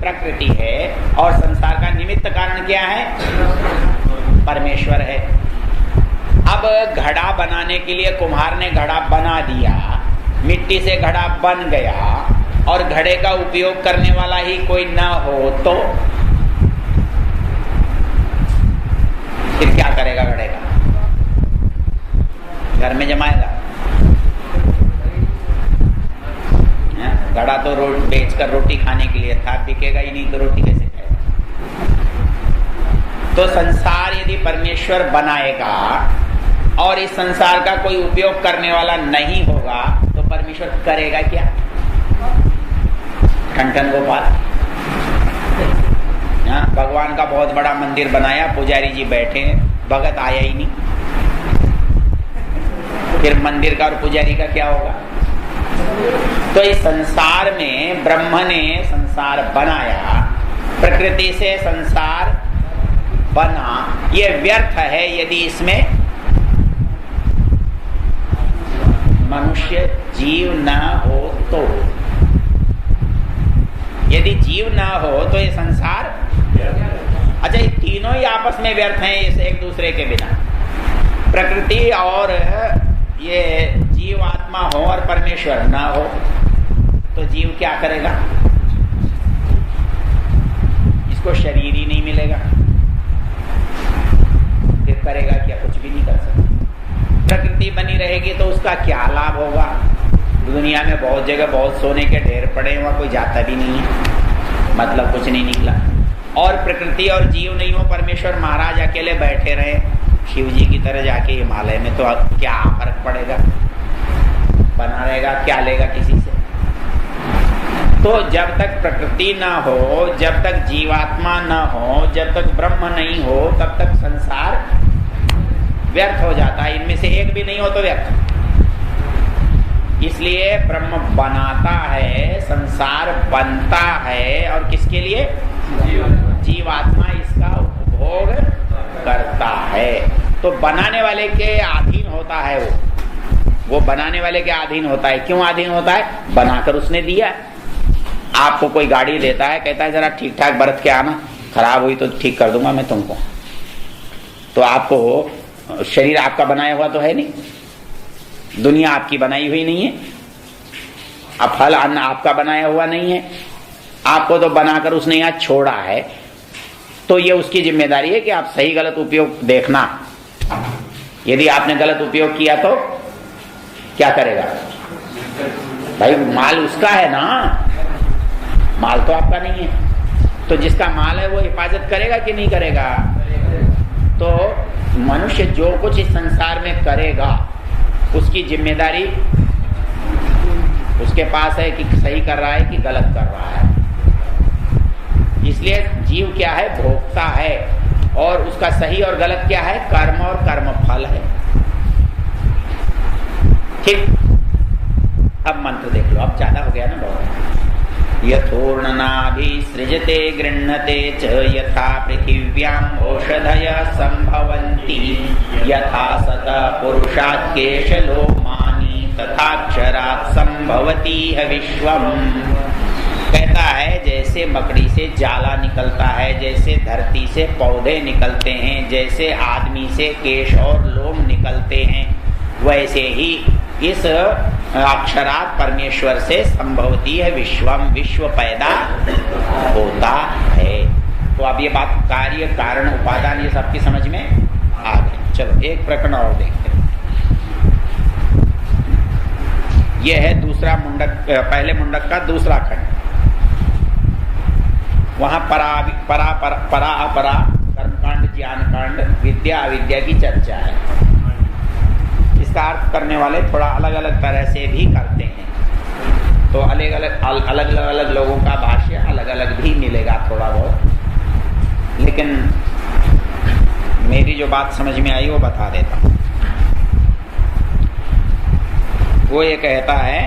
प्रकृति है। और संसार का निमित्त कारण क्या है? परमेश्वर है। अब घड़ा बनाने के लिए कुम्हार ने घड़ा बना दिया, मिट्टी से घड़ा बन गया, और घड़े का उपयोग करने वाला ही कोई ना हो तो फिर क्या करेगा? घड़े का घर में जमाएगा? घड़ा तो बेचकर रोटी खाने के लिए था, बिकेगा ही नहीं तो रोटी कैसे खाएगा? तो संसार यदि परमेश्वर बनाएगा और इस संसार का कोई उपयोग करने वाला नहीं होगा तो परमेश्वर करेगा क्या? ठन गोपाल, भगवान का बहुत बड़ा मंदिर बनाया, पुजारी जी बैठे हैं, भगत आया ही नहीं, फिर मंदिर का और पुजारी का क्या होगा? तो इस संसार में ब्रह्म ने संसार बनाया, प्रकृति से संसार बना, ये व्यर्थ है यदि इसमें मनुष्य जीव न हो तो। यदि जीव न हो तो ये संसार, अच्छा ये तीनों ही आपस में व्यर्थ हैं इसे एक दूसरे के बिना। प्रकृति और ये जीव आत्मा हो और परमेश्वर ना हो तो जीव क्या करेगा? इसको शरीर ही नहीं मिलेगा, फिर करेगा क्या? कुछ भी नहीं कर सकता। प्रकृति बनी रहेगी तो उसका क्या लाभ होगा? दुनिया में बहुत जगह बहुत सोने के ढेर पड़े, वहां कोई जाता भी नहीं है, मतलब कुछ नहीं निकला। और प्रकृति और जीव नहीं हो, परमेश्वर महाराज अकेले बैठे रहे शिव जी की तरह जाके हिमालय में, तो अब क्या फर्क पड़ेगा? बना रहेगा, क्या लेगा किसी से? तो जब तक प्रकृति ना हो, जब तक जीवात्मा ना हो, जब तक ब्रह्म नहीं हो, तब तक संसार व्यर्थ हो जाता है। इनमें से एक भी नहीं हो तो व्यर्थ। इसलिए ब्रह्म बनाता है, संसार बनता है, और किसके लिए? जीवात्मा इसका उपभोग करता है। तो बनाने वाले के अधीन होता है, वो बनाने वाले के अधीन होता है। क्यों अधीन होता है? बनाकर उसने दिया। आपको कोई गाड़ी देता है, कहता है जरा ठीक ठाक बरत के आना, खराब हुई तो ठीक कर दूंगा मैं तुमको। तो आपको शरीर आपका बनाया हुआ तो है नहीं, दुनिया आपकी बनाई हुई नहीं है, अब फल अन्न आपका बनाया हुआ नहीं है, आपको तो बनाकर उसने यहाँ छोड़ा है। तो ये उसकी जिम्मेदारी है कि आप सही गलत उपयोग देखना। यदि आपने गलत उपयोग किया तो क्या करेगा? भाई माल उसका है ना, माल तो आपका नहीं है। तो जिसका माल है वो हिफाजत करेगा कि नहीं करेगा? तो मनुष्य जो कुछ इस संसार में करेगा उसकी जिम्मेदारी उसके पास है कि सही कर रहा है कि गलत कर रहा है। इसलिए जीव क्या है? भोक्ता है, और उसका सही और गलत क्या है? कर्म और कर्म फल है। ठीक, अब मंत्र देख लो, अब ज्यादा हो गया ना बहुत। यथोर्णनाभिसृजते गृह्णते च यथा पृथिव्याम् ओषधयः संभवन्ति यथा सतः पुरुषात् केशलोमानि तथाक्षरात् संभवति विश्वम्। कहता है जैसे मकड़ी से जाला निकलता है, जैसे धरती से पौधे निकलते हैं, जैसे आदमी से केश और लोम निकलते हैं, वैसे ही इस अक्षरात परमेश्वर से संभवती है विश्वम, विश्व पैदा होता है। तो अब ये बात कार्य कारण उपादान ये सबकी समझ में आ गई। चलो एक प्रकरण और देखते हैं। यह है दूसरा मुंडक, पहले मुंडक का दूसरा खंड। वहां परा अपरा कर्मकांड, ज्ञान कांड, विद्या अविद्या की चर्चा है। इसका अर्थ करने वाले थोड़ा अलग अलग तरह से भी करते हैं, तो अलग अलग लोगों का भाष्य अलग अलग भी मिलेगा थोड़ा बहुत, लेकिन मेरी जो बात समझ में आई वो बता देता हूँ। वो ये कहता है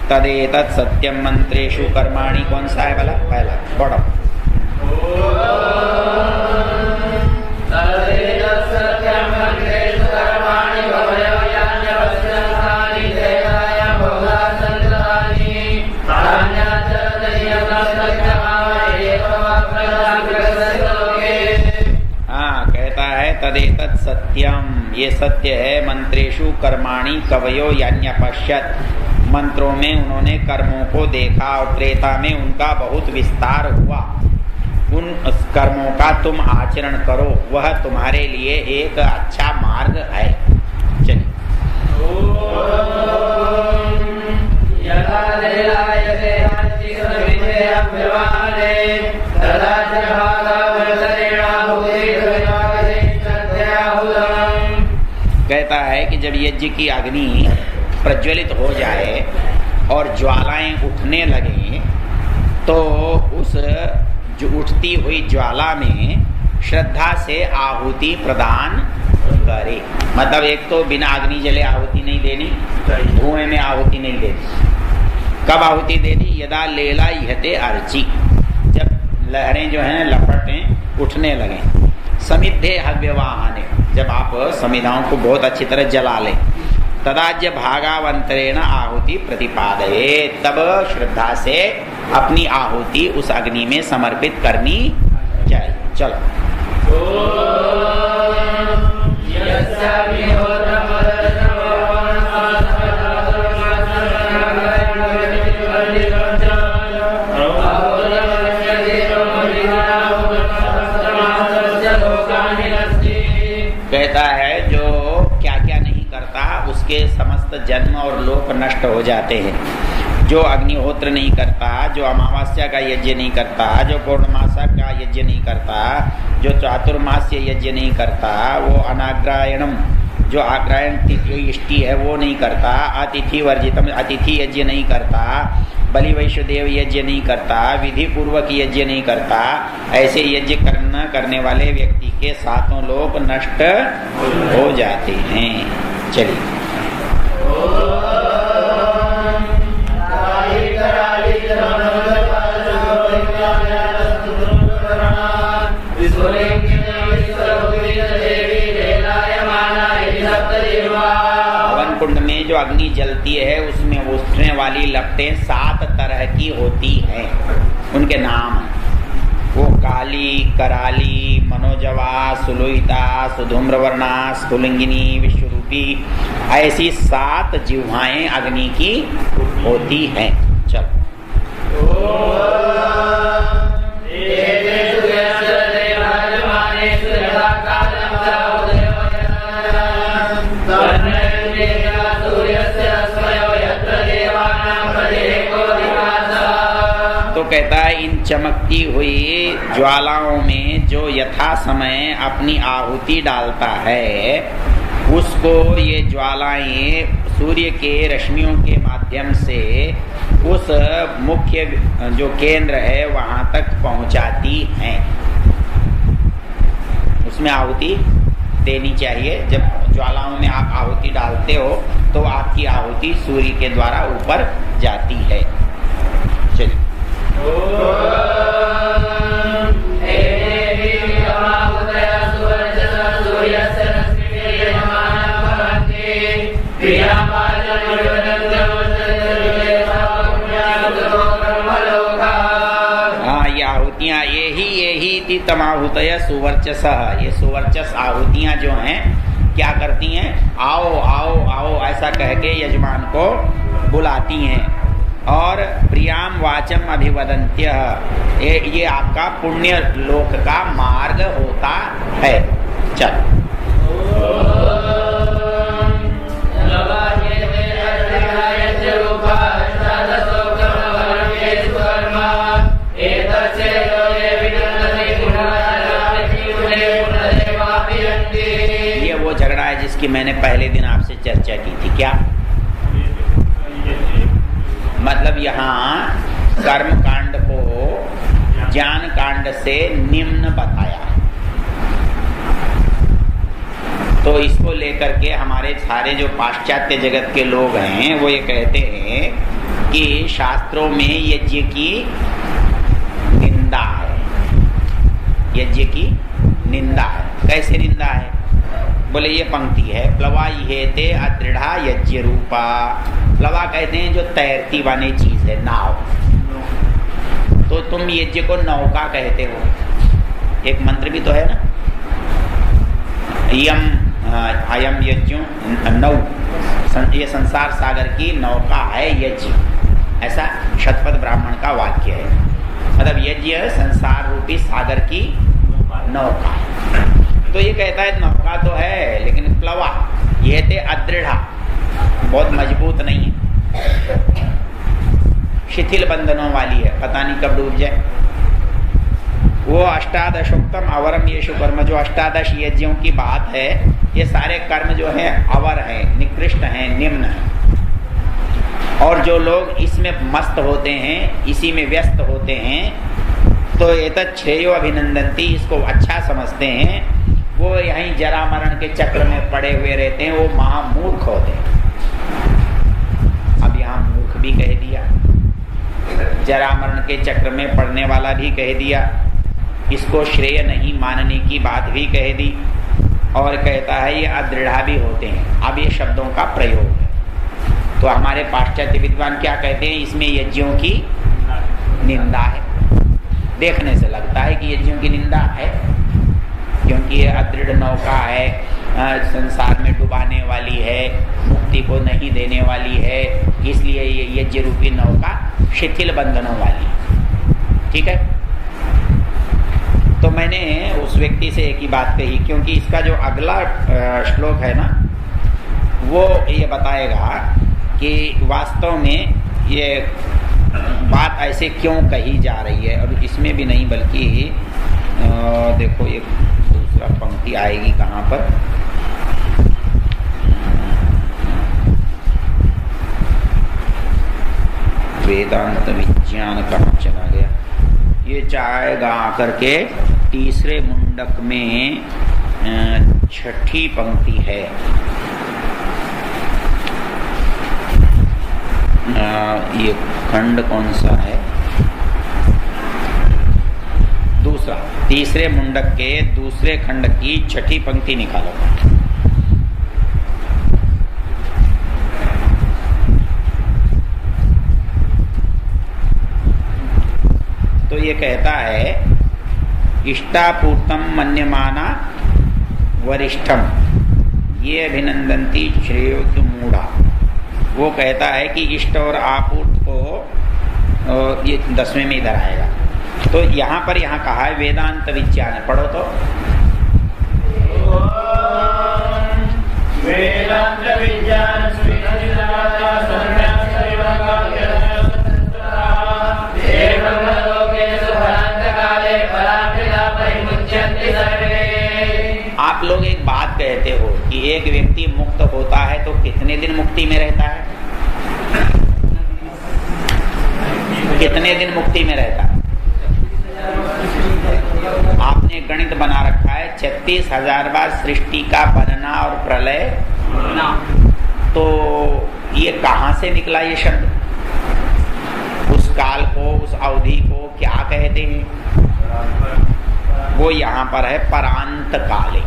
तदेतत् सत्यम मंत्रेषु कर्माणि, कौन सा है वाला? पहला पढ़ो। तदेतत् सत्यम, ये सत्य है। मंत्रेषु कर्माणि कवयो यान्यपश्यत्, मंत्रों में उन्होंने कर्मों को देखा और त्रेता में उनका बहुत विस्तार हुआ। उन कर्मों का तुम आचरण करो, वह तुम्हारे लिए एक अच्छा मार्ग है। चलिए। जब यज्ञ की अग्नि प्रज्वलित हो जाए और ज्वालाएं उठने लगे तो उस जो उठती हुई ज्वाला में श्रद्धा से आहुति प्रदान करे। मतलब एक तो बिना अग्नि जले आहुति नहीं देनी, धुएं में आहुति नहीं देनी। कब आहुति देनी? यदा लेला यहते अर्ची, जब लहरें जो हैं लपटें उठने लगे। समिद्धे हव्यवाहने, जब आप समिधाओं को बहुत अच्छी तरह जला लें। तदाज्य भागावंतरेण आहुति प्रतिपादये, तब श्रद्धा से अपनी आहुति उस अग्नि में समर्पित करनी चाहिए। चलो कहता है जो क्या क्या नहीं करता उसके समस्त जन्म और लोक नष्ट हो जाते हैं। जो अग्निहोत्र नहीं करता, जो अमावस्या का यज्ञ नहीं करता, जो पौर्णमासा का यज्ञ नहीं करता, जो चातुर्मास्य यज्ञ नहीं करता, वो अनाग्रायणम जो आग्रायण तिथि इष्टि है वो नहीं करता, अतिथि वर्जितम अतिथि यज्ञ नहीं करता, बलि वैश्वदेव यज्ञ नहीं करता, विधि पूर्वक यज्ञ नहीं करता, ऐसे यज्ञ करने वाले व्यक्ति के सातों लोक नष्ट हो जाते हैं। चलिए हवन कुंड में जो अग्नि जलती है उसमें उठने वाली लपटें 7 तरह की होती हैं। उनके नाम वो काली, कराली, मनोजवा, सुलोहिता, सुधूम्रवर्णा, स्फुलिंगिनी, विश्वरूपी, ऐसी 7 जिह्वाएं अग्नि की होती हैं। चलो तो कहता है इन चमकती हुई ज्वालाओं में जो यथा समय अपनी आहुति डालता है उसको ये ज्वालाएं सूर्य के रश्मियों के माध्यम से उस मुख्य जो केंद्र है वहां तक पहुंचाती हैं। उसमें आहुति देनी चाहिए। जब ज्वालाओं में आप आहुति डालते हो तो आपकी आहुति सूर्य के द्वारा ऊपर जाती है। चलिए आहुतियाँ यही तमाहुतय सुवर्चस, ये सुवर्चस आहुतियाँ जो हैं क्या करती हैं? आओ आओ आओ ऐसा कह के यजमान को बुलाती हैं और प्रियाम वाचम अभिवदन्त्य, ये आपका पुण्य लोक का मार्ग होता है। चल ये वो झगड़ा है जिसकी मैंने पहले दिन आपसे चर्चा की थी। क्या मतलब? यहाँ कर्म कांड को ज्ञान कांड से निम्न बताया, तो इसको लेकर के हमारे सारे जो पाश्चात्य जगत के लोग हैं वो ये कहते हैं कि शास्त्रों में यज्ञ की निंदा है। यज्ञ की निंदा है। कैसे निंदा है? बोले ये पंक्ति है, प्लवा इहेते अदृढ़ा यज्ञ रूपा। प्लवा कहते हैं जो तैरती वाली चीज है, नाव। तो तुम यज्ञ को नौका कहते हो। एक मंत्र भी तो है ना, यम अयम यज्ञ नौ, ये संसार सागर की नौका है यज्ञ, ऐसा शतपथ ब्राह्मण का वाक्य है। मतलब यज्ञ संसार रूपी सागर की नौका है। तो ये कहता है नौका तो है लेकिन प्लवा ये थे अदृढ़ा, बहुत मजबूत नहीं है, शिथिल बंधनों वाली है, पता नहीं कब डूब जाए। वो अष्टादशोक्तम अवरम येषु कर्म, जो अष्टादश यज्ञों की बात है ये सारे कर्म जो है अवर है, निकृष्ट हैं, निम्न हैं। और जो लोग इसमें मस्त होते हैं, इसी में व्यस्त होते हैं, तो एतत् श्रेयो अभिनंदन्ति, इसको अच्छा समझते हैं, वो यहीं जरा मरण के चक्र में पड़े हुए रहते हैं, वो महामूर्ख होते हैं। अब यहाँ मूर्ख भी कह दिया, जरा मरण के चक्र में पड़ने वाला भी कह दिया, इसको श्रेय नहीं मानने की बात भी कह दी, और कहता है ये अदृढ़ा भी होते हैं। अब ये शब्दों का प्रयोग है। तो हमारे पाश्चात्य विद्वान क्या कहते हैं, इसमें यज्ञों की निंदा है। देखने से लगता है कि यज्ञों की निंदा है, क्योंकि ये अदृढ़ नौका है, संसार में डुबाने वाली है, मुक्ति को नहीं देने वाली है, इसलिए ये यज्ञ रूपी नौका शिथिल बंधनों वाली है। ठीक है, तो मैंने उस व्यक्ति से एक ही बात कही, क्योंकि इसका जो अगला श्लोक है ना, वो ये बताएगा कि वास्तव में ये बात ऐसे क्यों कही जा रही है। और इसमें भी नहीं, बल्कि देखो एक दूसरा पंक्ति आएगी कहाँ पर, वेदांत विज्ञान कहाँ चला गया, ये जाएगा आकर के तीसरे मुंडक में छठी पंक्ति है। ये खंड कौन सा है, दूसरा, तीसरे मुंडक के दूसरे खंड की छठी पंक्ति निकालो। तो ये कहता है इष्टापूर्तम मन्यमाना वरिष्ठम ये अभिनंदन्ति श्रेयो की मूढ़ा। वो कहता है कि इष्ट और आपूर्त को, ये 10वें में इधर आएगा। तो यहाँ पर कहा है वेदांत विज्ञान, पढ़ो तो। वेदांत विज्ञान आप लोग एक बात कहते हो कि एक व्यक्ति मुक्त होता है तो कितने दिन मुक्ति में रहता है, कितने दिन मुक्ति में रहता है? आपने गणित बना रखा है 36,000 बार सृष्टि का बनना और प्रलय। तो ये कहाँ से निकला ये शब्द? उस काल को, उस अवधि को क्या कहते हैं? वो यहाँ पर है परांत काले,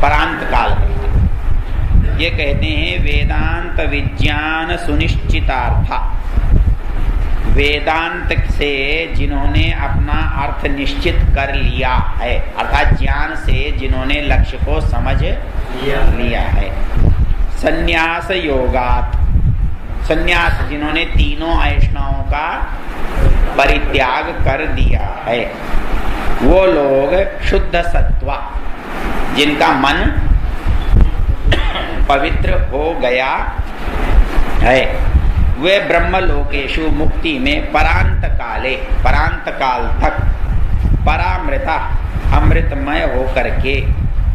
परांत काल। ये कहते हैं वेदांत विज्ञान सुनिश्चितार्था, वेदांत से जिन्होंने अपना अर्थ निश्चित कर लिया है, अर्थात ज्ञान से जिन्होंने लक्ष्य को समझ लिया है। संन्यास योगात, संन्यास जिन्होंने तीनों ऐष्णाओं का परित्याग कर दिया है, वो लोग शुद्ध सत्वा, जिनका मन पवित्र हो गया है, वे ब्रह्मलोकेशु मुक्ति में परांत काले, परांत काल तक परामृता अमृतमय होकर के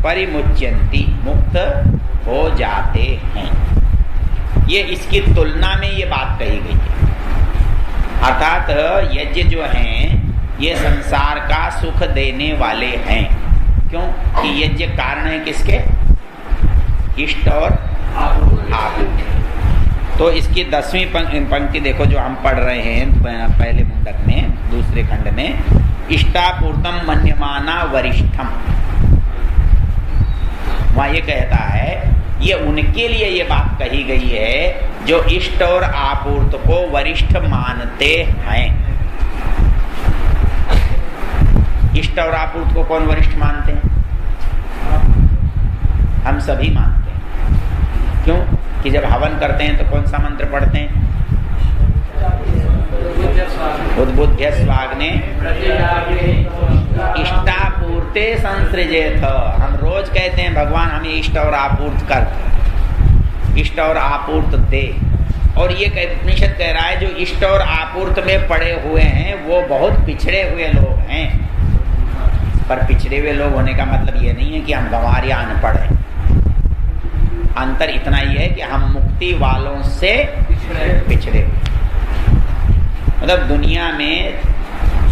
परिमुच्यन्ति मुक्त हो जाते हैं। ये इसकी तुलना में ये बात कही गई है। अर्थात यज्ञ जो हैं ये संसार का सुख देने वाले हैं। क्यों? कि यज्ञ कारण है किसके? इष्ट और आपूर्ति। तो इसकी 10वीं पंक्ति देखो जो हम पढ़ रहे हैं पहले मुंडक में, दूसरे खंड में, इष्टापूर्तम मन्यमाना वरिष्ठम। वहां ये कहता है ये उनके लिए ये बात कही गई है जो इष्ट और आपूर्त को वरिष्ठ मानते हैं। इष्ट और आपूर्त को कौन वरिष्ठ मानते हैं? हम सभी मानते हैं। क्यों? कि जब हवन करते हैं तो कौन सा मंत्र पढ़ते हैं? उद्बुद्ध्य स्वाग्ने इष्टापूर्ते संसृजेत। हम रोज कहते हैं भगवान हमें इष्ट और आपूर्त कर, इष्ट और आपूर्त दे। और ये उपनिषद कह रहा है जो इष्ट और आपूर्त में पड़े हुए हैं वो बहुत पिछड़े हुए लोग हैं। पर पिछड़े हुए लोग होने का मतलब ये नहीं है कि हम गंवार या अनपढ़ हैं। अंतर इतना ही है कि हम मुक्ति वालों से पिछड़े। मतलब दुनिया में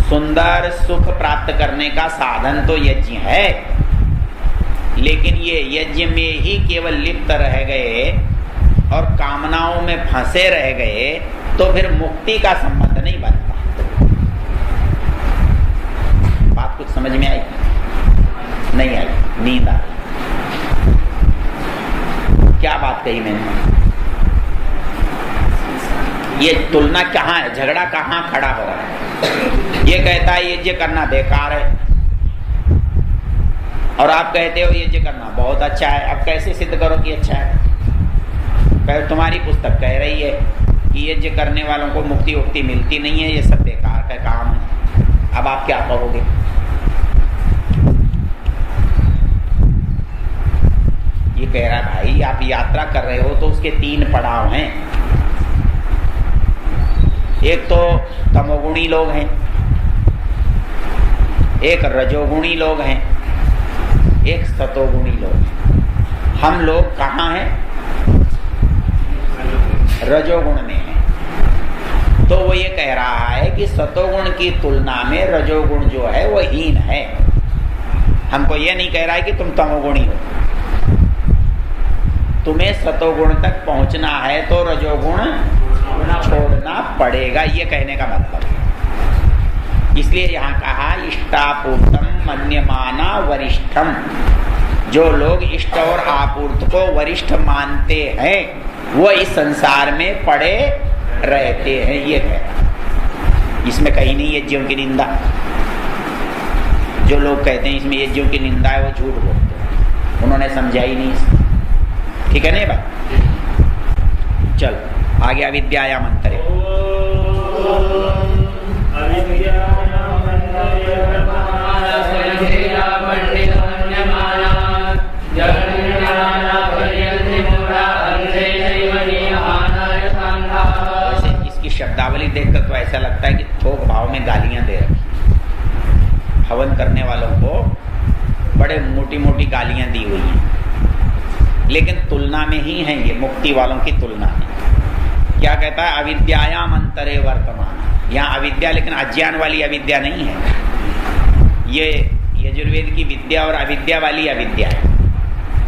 सुंदर सुख प्राप्त करने का साधन तो यज्ञ है, लेकिन ये यज्ञ में ही केवल लिप्त रह गए और कामनाओं में फंसे रह गए तो फिर मुक्ति का संबंध नहीं बनता। बात कुछ समझ में आई? नहीं आई? नींद आ? क्या बात कही मैंने? ये तुलना कहाँ है, झगड़ा कहाँ खड़ा हो रहा है? ये कहता है यज्ञ करना बेकार है और आप कहते हो यज्ञ करना बहुत अच्छा है। अब कैसे सिद्ध करो कि अच्छा है? कहो तुम्हारी पुस्तक कह रही है कि यज्ञ करने वालों को मुक्ति उक्ति मिलती नहीं है, ये सब बेकार का काम है। अब आप क्या कहोगे? ये कह रहा है भाई आप यात्रा कर रहे हो तो उसके 3 पड़ाव हैं। एक तो तमोगुणी लोग हैं, एक रजोगुणी लोग हैं, एक सतोगुणी लोग हैं। हम लोग कहाँ हैं? रजोगुण में हैं। तो वो ये कह रहा है कि सतोगुण की तुलना में रजोगुण जो है वो हीन है। हमको ये नहीं कह रहा है कि तुम तमोगुणी हो। तुम्हें सतोगुण तक पहुंचना है तो रजोगुण छोड़ना पड़ेगा, ये कहने का मतलब। इसलिए यहाँ कहा इष्टापूर्तम मन्यमाना वरिष्ठम। जो लोग इष्ट और आपूर्त को वरिष्ठ मानते हैं वो इस संसार में पड़े रहते हैं, ये कहना। इसमें कहीं नहीं यज्ञों की निंदा। जो लोग कहते हैं इसमें यज्ञों की निंदा है वो झूठ बोलते हैं, उन्होंने समझा ही नहीं इसमें। ठीक है नहीं भाई? चल आगे अविद्यायाम अंतरे। इसकी शब्दावली देखकर तो ऐसा लगता है कि थोक भाव में गालियां दे रही। हवन करने वालों को बड़े मोटी मोटी गालियां दी हुई हैं, लेकिन तुलना में ही है ये, मुक्ति वालों की तुलना में। क्या कहता है? अविद्यायाम अंतरे वर्तमान। यहाँ अविद्या लेकिन अज्ञान वाली अविद्या नहीं है, ये यजुर्वेद की विद्या और अविद्या वाली अविद्या है।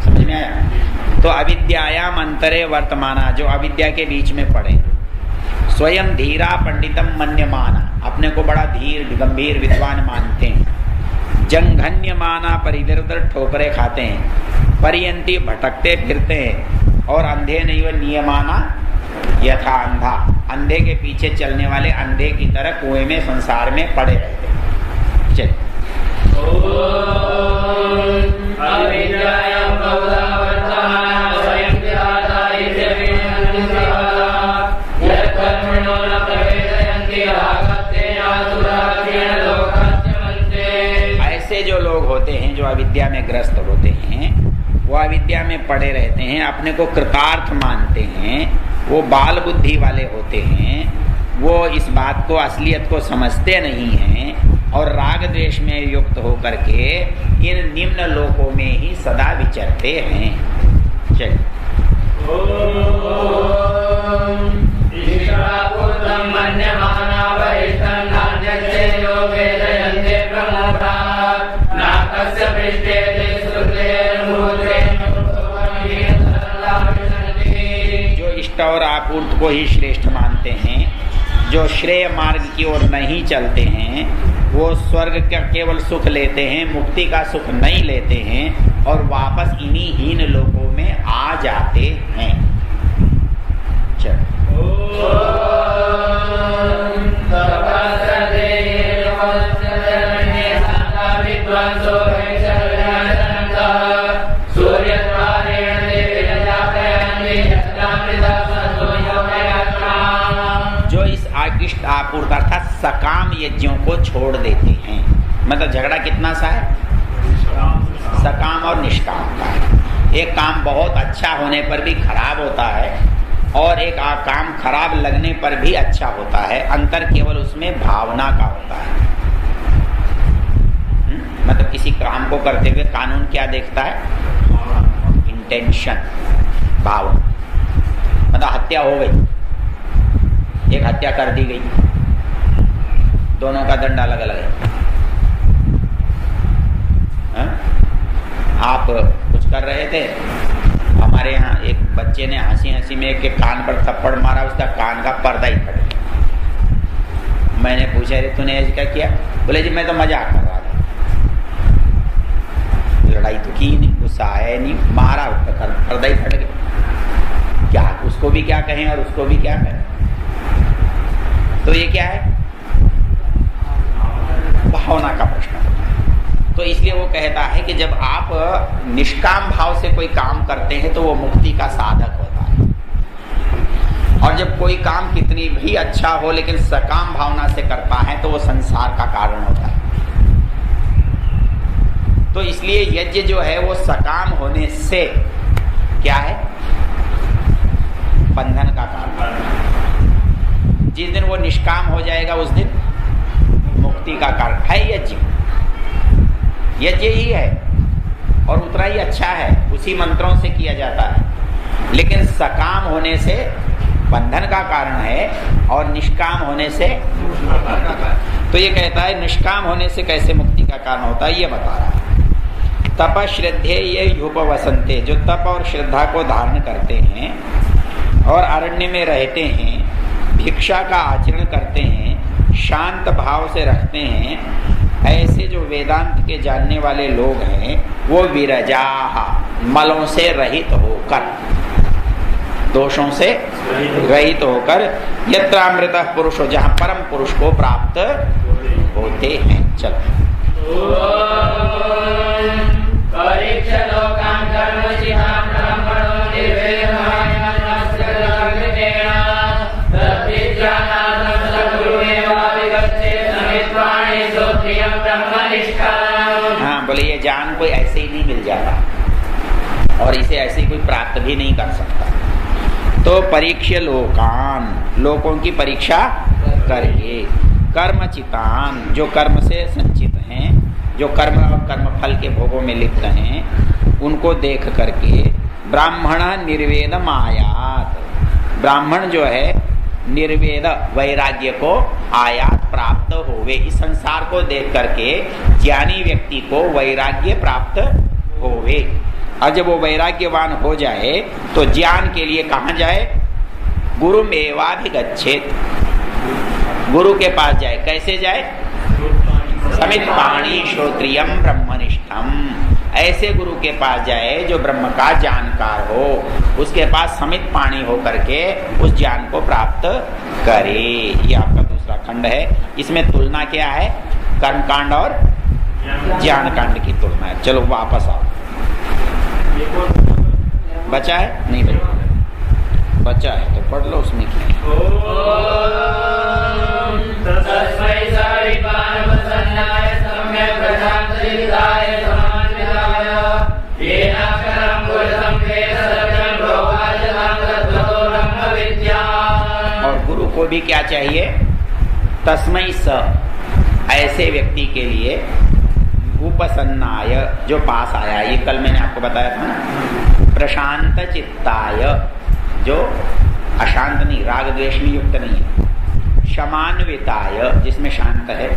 समझ में आया? तो अविद्यायाम अंतरे वर्तमाना, जो अविद्या के बीच में पड़े। स्वयं धीरा पंडितम मन्यमाना, अपने को बड़ा धीर गंभीर विद्वान मानते हैं। जंघन्य माना, पर इधर उधर ठोकरे खाते हैं। परियंती, भटकते फिरते हैं। और अंधे नहीं व नियमाना यथा अंधा, अंधे के पीछे चलने वाले अंधे की तरह कुएं में संसार में पड़े रहते हैं। चलिए ऐसे जो लोग होते हैं जो अविद्या में ग्रस्त होते हैं, वो अविद्या में पड़े रहते हैं, अपने को कृतार्थ मानते हैं, वो बाल बुद्धि वाले होते हैं, वो इस बात को असलियत को समझते नहीं हैं और राग द्वेष में युक्त होकर के इन निम्न लोकों में ही सदा विचरते हैं। चलिए जो इष्ट और आपूर्त को ही श्रेष्ठ मानते हैं, जो श्रेय मार्ग की ओर नहीं चलते हैं, वो स्वर्ग का केवल सुख लेते हैं, मुक्ति का सुख नहीं लेते हैं और वापस इन्हीं हीन लोकों में आ जाते हैं। चलो जो इस आकृष्ट आपूर्त अर्थात सकाम यज्ञों को छोड़ देते हैं, मतलब झगड़ा कितना सा है? सकाम और निष्काम का है। एक काम बहुत अच्छा होने पर भी खराब होता है और एक काम खराब लगने पर भी अच्छा होता है। अंतर केवल उसमें भावना का होता है। मतलब किसी काम को करते हुए कानून क्या देखता है? इंटेंशन, भाव। मतलब हत्या हो गई, एक हत्या कर दी गई, दोनों का दंड अलग अलग है। आप कुछ कर रहे थे, हमारे यहाँ एक बच्चे ने हंसी हंसी में एक के कान पर थप्पड़ मारा, उसका कान का पर्दा ही फट गया। मैंने पूछा, रे तूने ऐसे क्या किया? बोले जी मैं तो मजाक कर रहा था। लड़ाई तो की नहीं, गुस्सा आया नहीं, मारा, उसका पर्दा ही फट गया। क्या उसको भी क्या कहें और उसको भी क्या कहें? तो ये क्या है? भावना का प्रश्न होता है। तो इसलिए वो कहता है कि जब आप निष्काम भाव से कोई काम करते हैं तो वो मुक्ति का साधक होता है, और जब कोई काम कितनी भी अच्छा हो लेकिन सकाम भावना से करता है तो वो संसार का कारण होता है। तो इसलिए यज्ञ जो है वो सकाम होने से क्या है? बंधन का कारण। जिस दिन वो निष्काम हो जाएगा उस दिन मुक्ति का कारण है। यज्ञ यज्ञ ही है और उतना ही अच्छा है, उसी मंत्रों से किया जाता है, लेकिन सकाम होने से बंधन का कारण है और निष्काम होने से। तो ये कहता है निष्काम होने से कैसे मुक्ति का कारण होता है, ये बता रहा है। तप श्रद्धे ये युपवसंते, जो तप और श्रद्धा को धारण करते हैं और अरण्य में रहते हैं, भिक्षा का आचरण करते हैं, शांत भाव से रखते हैं, ऐसे जो वेदांत के जानने वाले लोग हैं वो विरजाः, मलों से रहित होकर, दोषों से रहित होकर, यत्रामृतः पुरुषो, जहाँ परम पुरुष को प्राप्त होते हैं। चलो हाँ, बोले ये ज्ञान कोई ऐसे ही नहीं मिल जाता और इसे ऐसे ही कोई प्राप्त भी नहीं कर सकता। तो परीक्ष्य लोकान, लोगों की परीक्षा करके, कर्मचितान, जो कर्म से संचित हैं, जो कर्म और कर्म फल के भोगों में लिप्त हैं, उनको देख करके ब्राह्मण निर्वेद मायात, ब्राह्मण जो है निर्वेद वैराग्य को आयात प्राप्त होवे। इस संसार को देख करके ज्ञानी व्यक्ति को वैराग्य प्राप्त होवे, और जब वो वैराग्यवान हो जाए तो ज्ञान के लिए कहाँ जाए? गुरु मेवाभिगच्छेत, गुरु के पास जाए। कैसे जाए? समित पाणी श्रोत्रियम ब्रह्मनिष्ठम, ऐसे गुरु के पास जाए जो ब्रह्म का जानकार हो, उसके पास समित पाणी हो करके उस ज्ञान को प्राप्त करे। ये आपका दूसरा खंड है। इसमें तुलना क्या है? कर्मकांड और ज्ञान कांड की तुलना है। चलो वापस आओ। बचा है? नहीं बचा है तो पढ़ लो, उसमें क्या है। और गुरु को भी क्या चाहिए? तस्मै स, ऐसे व्यक्ति के लिए, उपसन्नाय, जो पास आया, ये कल मैंने आपको बताया था ना, प्रशांत चित्ताय, जो अशांत नहीं, राग द्वेष में युक्त नहीं है, क्षमान्विताय, जिसमें शांत है,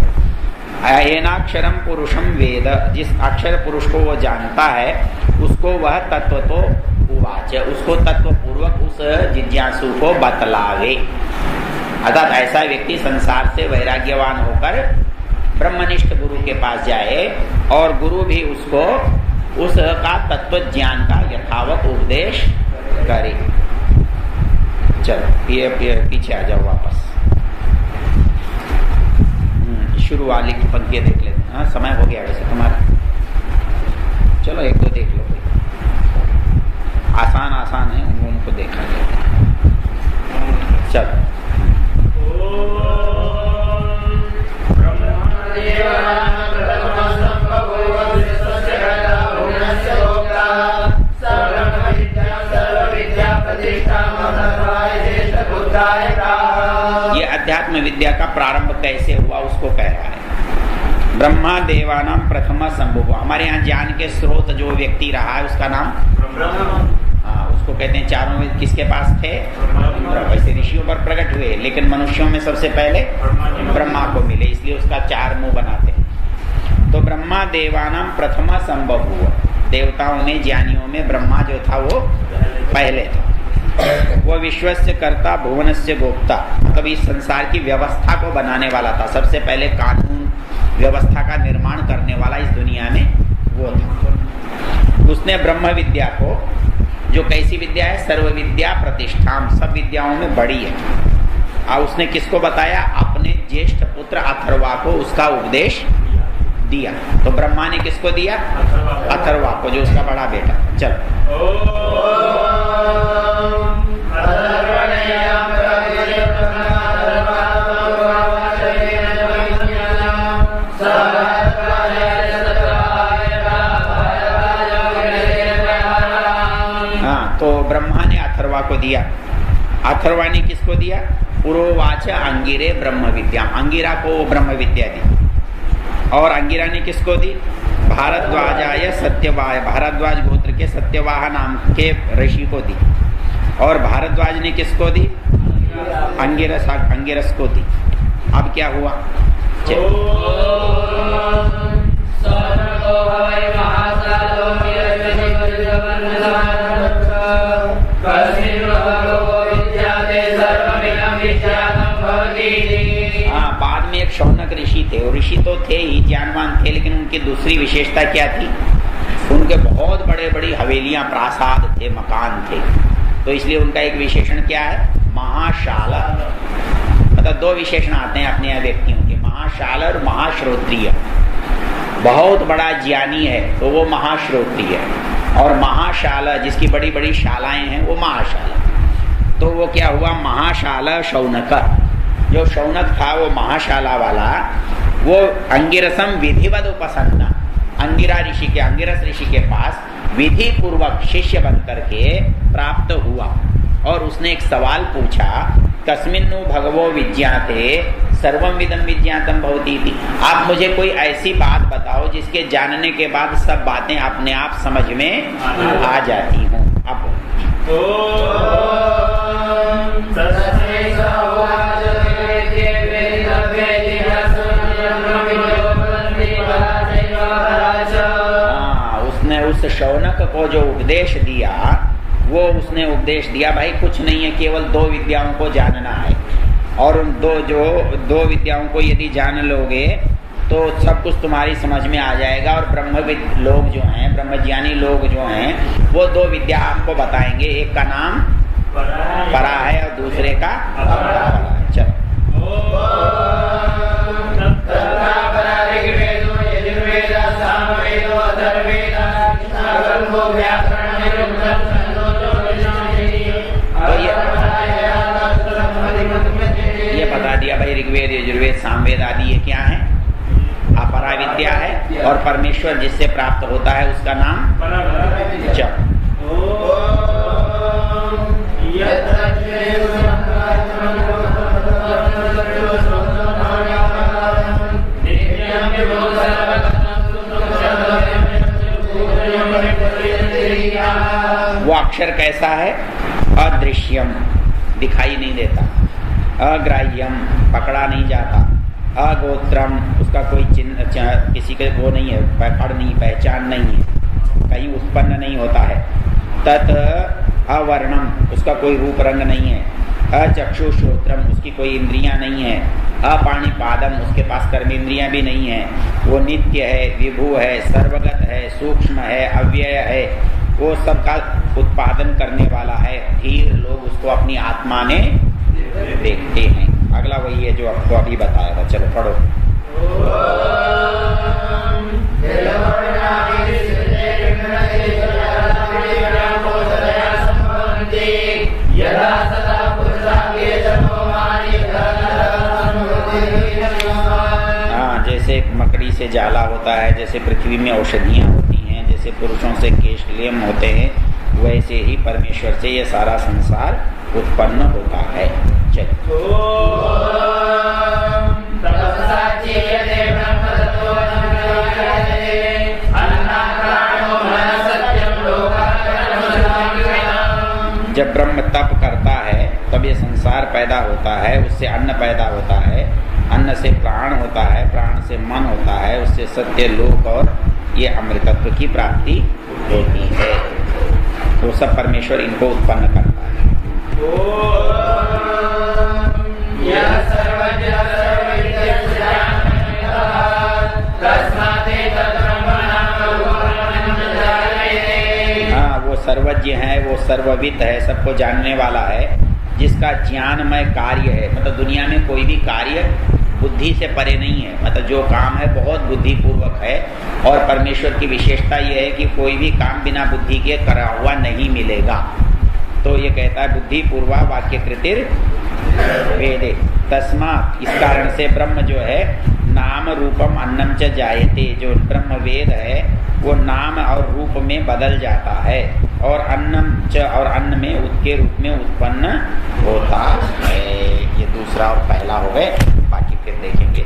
अयनाक्षरम पुरुषम वेद, जिस अक्षर पुरुष को वो जानता है उसको वह तत्व तो उवाच, उसको तत्व पूर्वक उस जिज्ञासु को बतलावे। अर्थात ऐसा व्यक्ति संसार से वैराग्यवान होकर ब्रह्मनिष्ठ गुरु के पास जाए और गुरु भी उसको उसका तत्व ज्ञान का यथावत उपदेश करे। चलो ये पीछे आ जाओ वापस, शुरू वाली की पंक्तियाँ देख लेते हैं। हाँ, समय हो गया वैसे तुम्हारा, चलो एक दो देख लो, आसान आसान है, उनको देखा जाता है। चलो ये अध्यात्म विद्या का प्रारंभ कैसे हुआ उसको कह रहा है। ब्रह्मा देवानाम प्रथम संभव। हमारे यहाँ ज्ञान के स्रोत जो व्यक्ति रहा है उसका नाम हाँ, उसको कहते हैं चारों वेद किसके पास थे? वैसे ऋषियों पर प्रकट हुए, लेकिन मनुष्यों में सबसे पहले ब्रह्मा को मिले, इसलिए उसका चार मुंह बनाते हैं। तो ब्रह्मा देवानाम प्रथम संभव हुआ। देवताओं में ज्ञानियों में ब्रह्मा जो था वो पहले था। वो विश्वस्य कर्ता भुवनस्य गोप्ता, मतलब इस संसार की व्यवस्था को बनाने वाला था। सबसे पहले कानून व्यवस्था का निर्माण करने वाला इस दुनिया में वो था। उसने ब्रह्म विद्या को, जो कैसी विद्या है? सर्व विद्या प्रतिष्ठाम, सब विद्याओं में बड़ी है। और उसने किसको बताया? अपने ज्येष्ठ पुत्र अथर्वा को उसका उपदेश दिया। तो ब्रह्मा ने किसको दिया? अथर्वा को, जो उसका बड़ा बेटा। चलो हाँ, तो ब्रह्मा ने अथर्वा को दिया। अथर्वा ने किसको दिया? पुरोवाच अंगिरे ब्रह्म विद्या, अंगिरा को ब्रह्म विद्या दी। और अंगिरा ने किसको दी? भारद्वाजाय सत्यवाह, भारद्वाज गोत्र के सत्यवाह नाम के ऋषि को दी। और भारद्वाज ने किसको दी? अंगिरस को दी। अब क्या हुआ? बाद में एक शौनक ऋषि थे। और ऋषि तो थे ही, ज्ञानवान थे, लेकिन उनकी दूसरी विशेषता क्या थी? उनके बहुत बड़े बड़ी हवेलियां, प्रासाद थे, मकान थे। तो इसलिए उनका एक विशेषण क्या है? महाशाला। मतलब दो विशेषण आते हैं अपने व्यक्तियों के, महाशाला और महाश्रोत्रिय। बहुत बड़ा ज्ञानी है तो वो महाश्रोत्रिय है, और महाशाला जिसकी बड़ी बड़ी शालाएं हैं वो महाशाला। तो वो क्या हुआ? महाशाला शौनक। जो शौनक था वो महाशाला वाला, वो अंगिरसम विधिवद उपसन्ना, अंगिरा ऋषि के, अंगिरस ऋषि के पास विधि पूर्वक शिष्य बन करके प्राप्त हुआ। और उसने एक सवाल पूछा, कस्मिन्नु भगवो विज्ञाते सर्वम विदम विज्ञातम भवति थी। आप मुझे कोई ऐसी बात बताओ जिसके जानने के बाद सब बातें अपने आप समझ में आ जाती हों। अब उसने उस शौनक को जो उपदेश दिया, वो उसने उपदेश दिया भाई कुछ नहीं है, केवल दो विद्याओं को जानना है। और उन दो विद्याओं को यदि जान लोगे तो सब कुछ तुम्हारी समझ में आ जाएगा। और ब्रह्मविद लोग जो हैं, ब्रह्मज्ञानी लोग जो हैं, वो दो विद्या आपको बताएंगे। एक का नाम परा है और दूसरे का अपरा है। चलो ये बता दिया भाई, ऋग्वेद यजुर्वेद सामवेद आदि ये क्या है? अपरा विद्या है। और परमेश्वर जिससे प्राप्त होता है उसका नाम जप। वो अक्षर कैसा है? अदृश्यम, दिखाई नहीं देता। अग्राह्यम, पकड़ा नहीं जाता। अगोत्रम, उसका कोई चिन्ह किसी के वो नहीं है, पकड़ नहीं, पहचान नहीं है, कहीं उत्पन्न नहीं होता है। तत् अवर्णम, उसका कोई रूप रंग नहीं है। अचक्षुश्रोत्रम, उसकी कोई इंद्रियां नहीं है। अपाणिपादम, उसके पास कर्मेंद्रियां भी नहीं है। वो नित्य है, विभु है, सर्वगत है, सूक्ष्म है, अव्यय है, वो सबका उत्पादन करने वाला है। धीर लोग उसको अपनी आत्मा ने देखते हैं। अगला वही है जो आपको अभी बताया था। चलो पढ़ो। हाँ, जैसे मकड़ी से जाला होता है, जैसे पृथ्वी में औषधियाँ होती हैं, जैसे पुरुषों से केशलेम होते हैं, वैसे ही परमेश्वर से ये सारा संसार उत्पन्न होता है। चलो पैदा होता है, उससे अन्न पैदा होता है, अन्न से प्राण होता है, प्राण से मन होता है, उससे सत्य लोक और ये अमृतत्व की प्राप्ति होती है। तो सब परमेश्वर इनको उत्पन्न करता है। हाँ, वो सर्वज्ञ है, वो सर्वविद है, सबको जानने वाला है, जिसका ज्ञानमय कार्य है। मतलब दुनिया में कोई भी कार्य बुद्धि से परे नहीं है। मतलब जो काम है बहुत बुद्धिपूर्वक है, और परमेश्वर की विशेषता यह है कि कोई भी काम बिना बुद्धि के करा हुआ नहीं मिलेगा। तो ये कहता है बुद्धि पूर्वा वाक्य कृतिर वेदे तस्मात्, इस कारण से ब्रह्म जो है नाम रूपम अन्नम च जायते, जो ब्रह्म वेद है वो नाम और रूप में बदल जाता है, और अन्नम च और अन्न में उसके रूप में उत्पन्न होता है। ये दूसरा और पहला हो गए, बाकी फिर देखेंगे।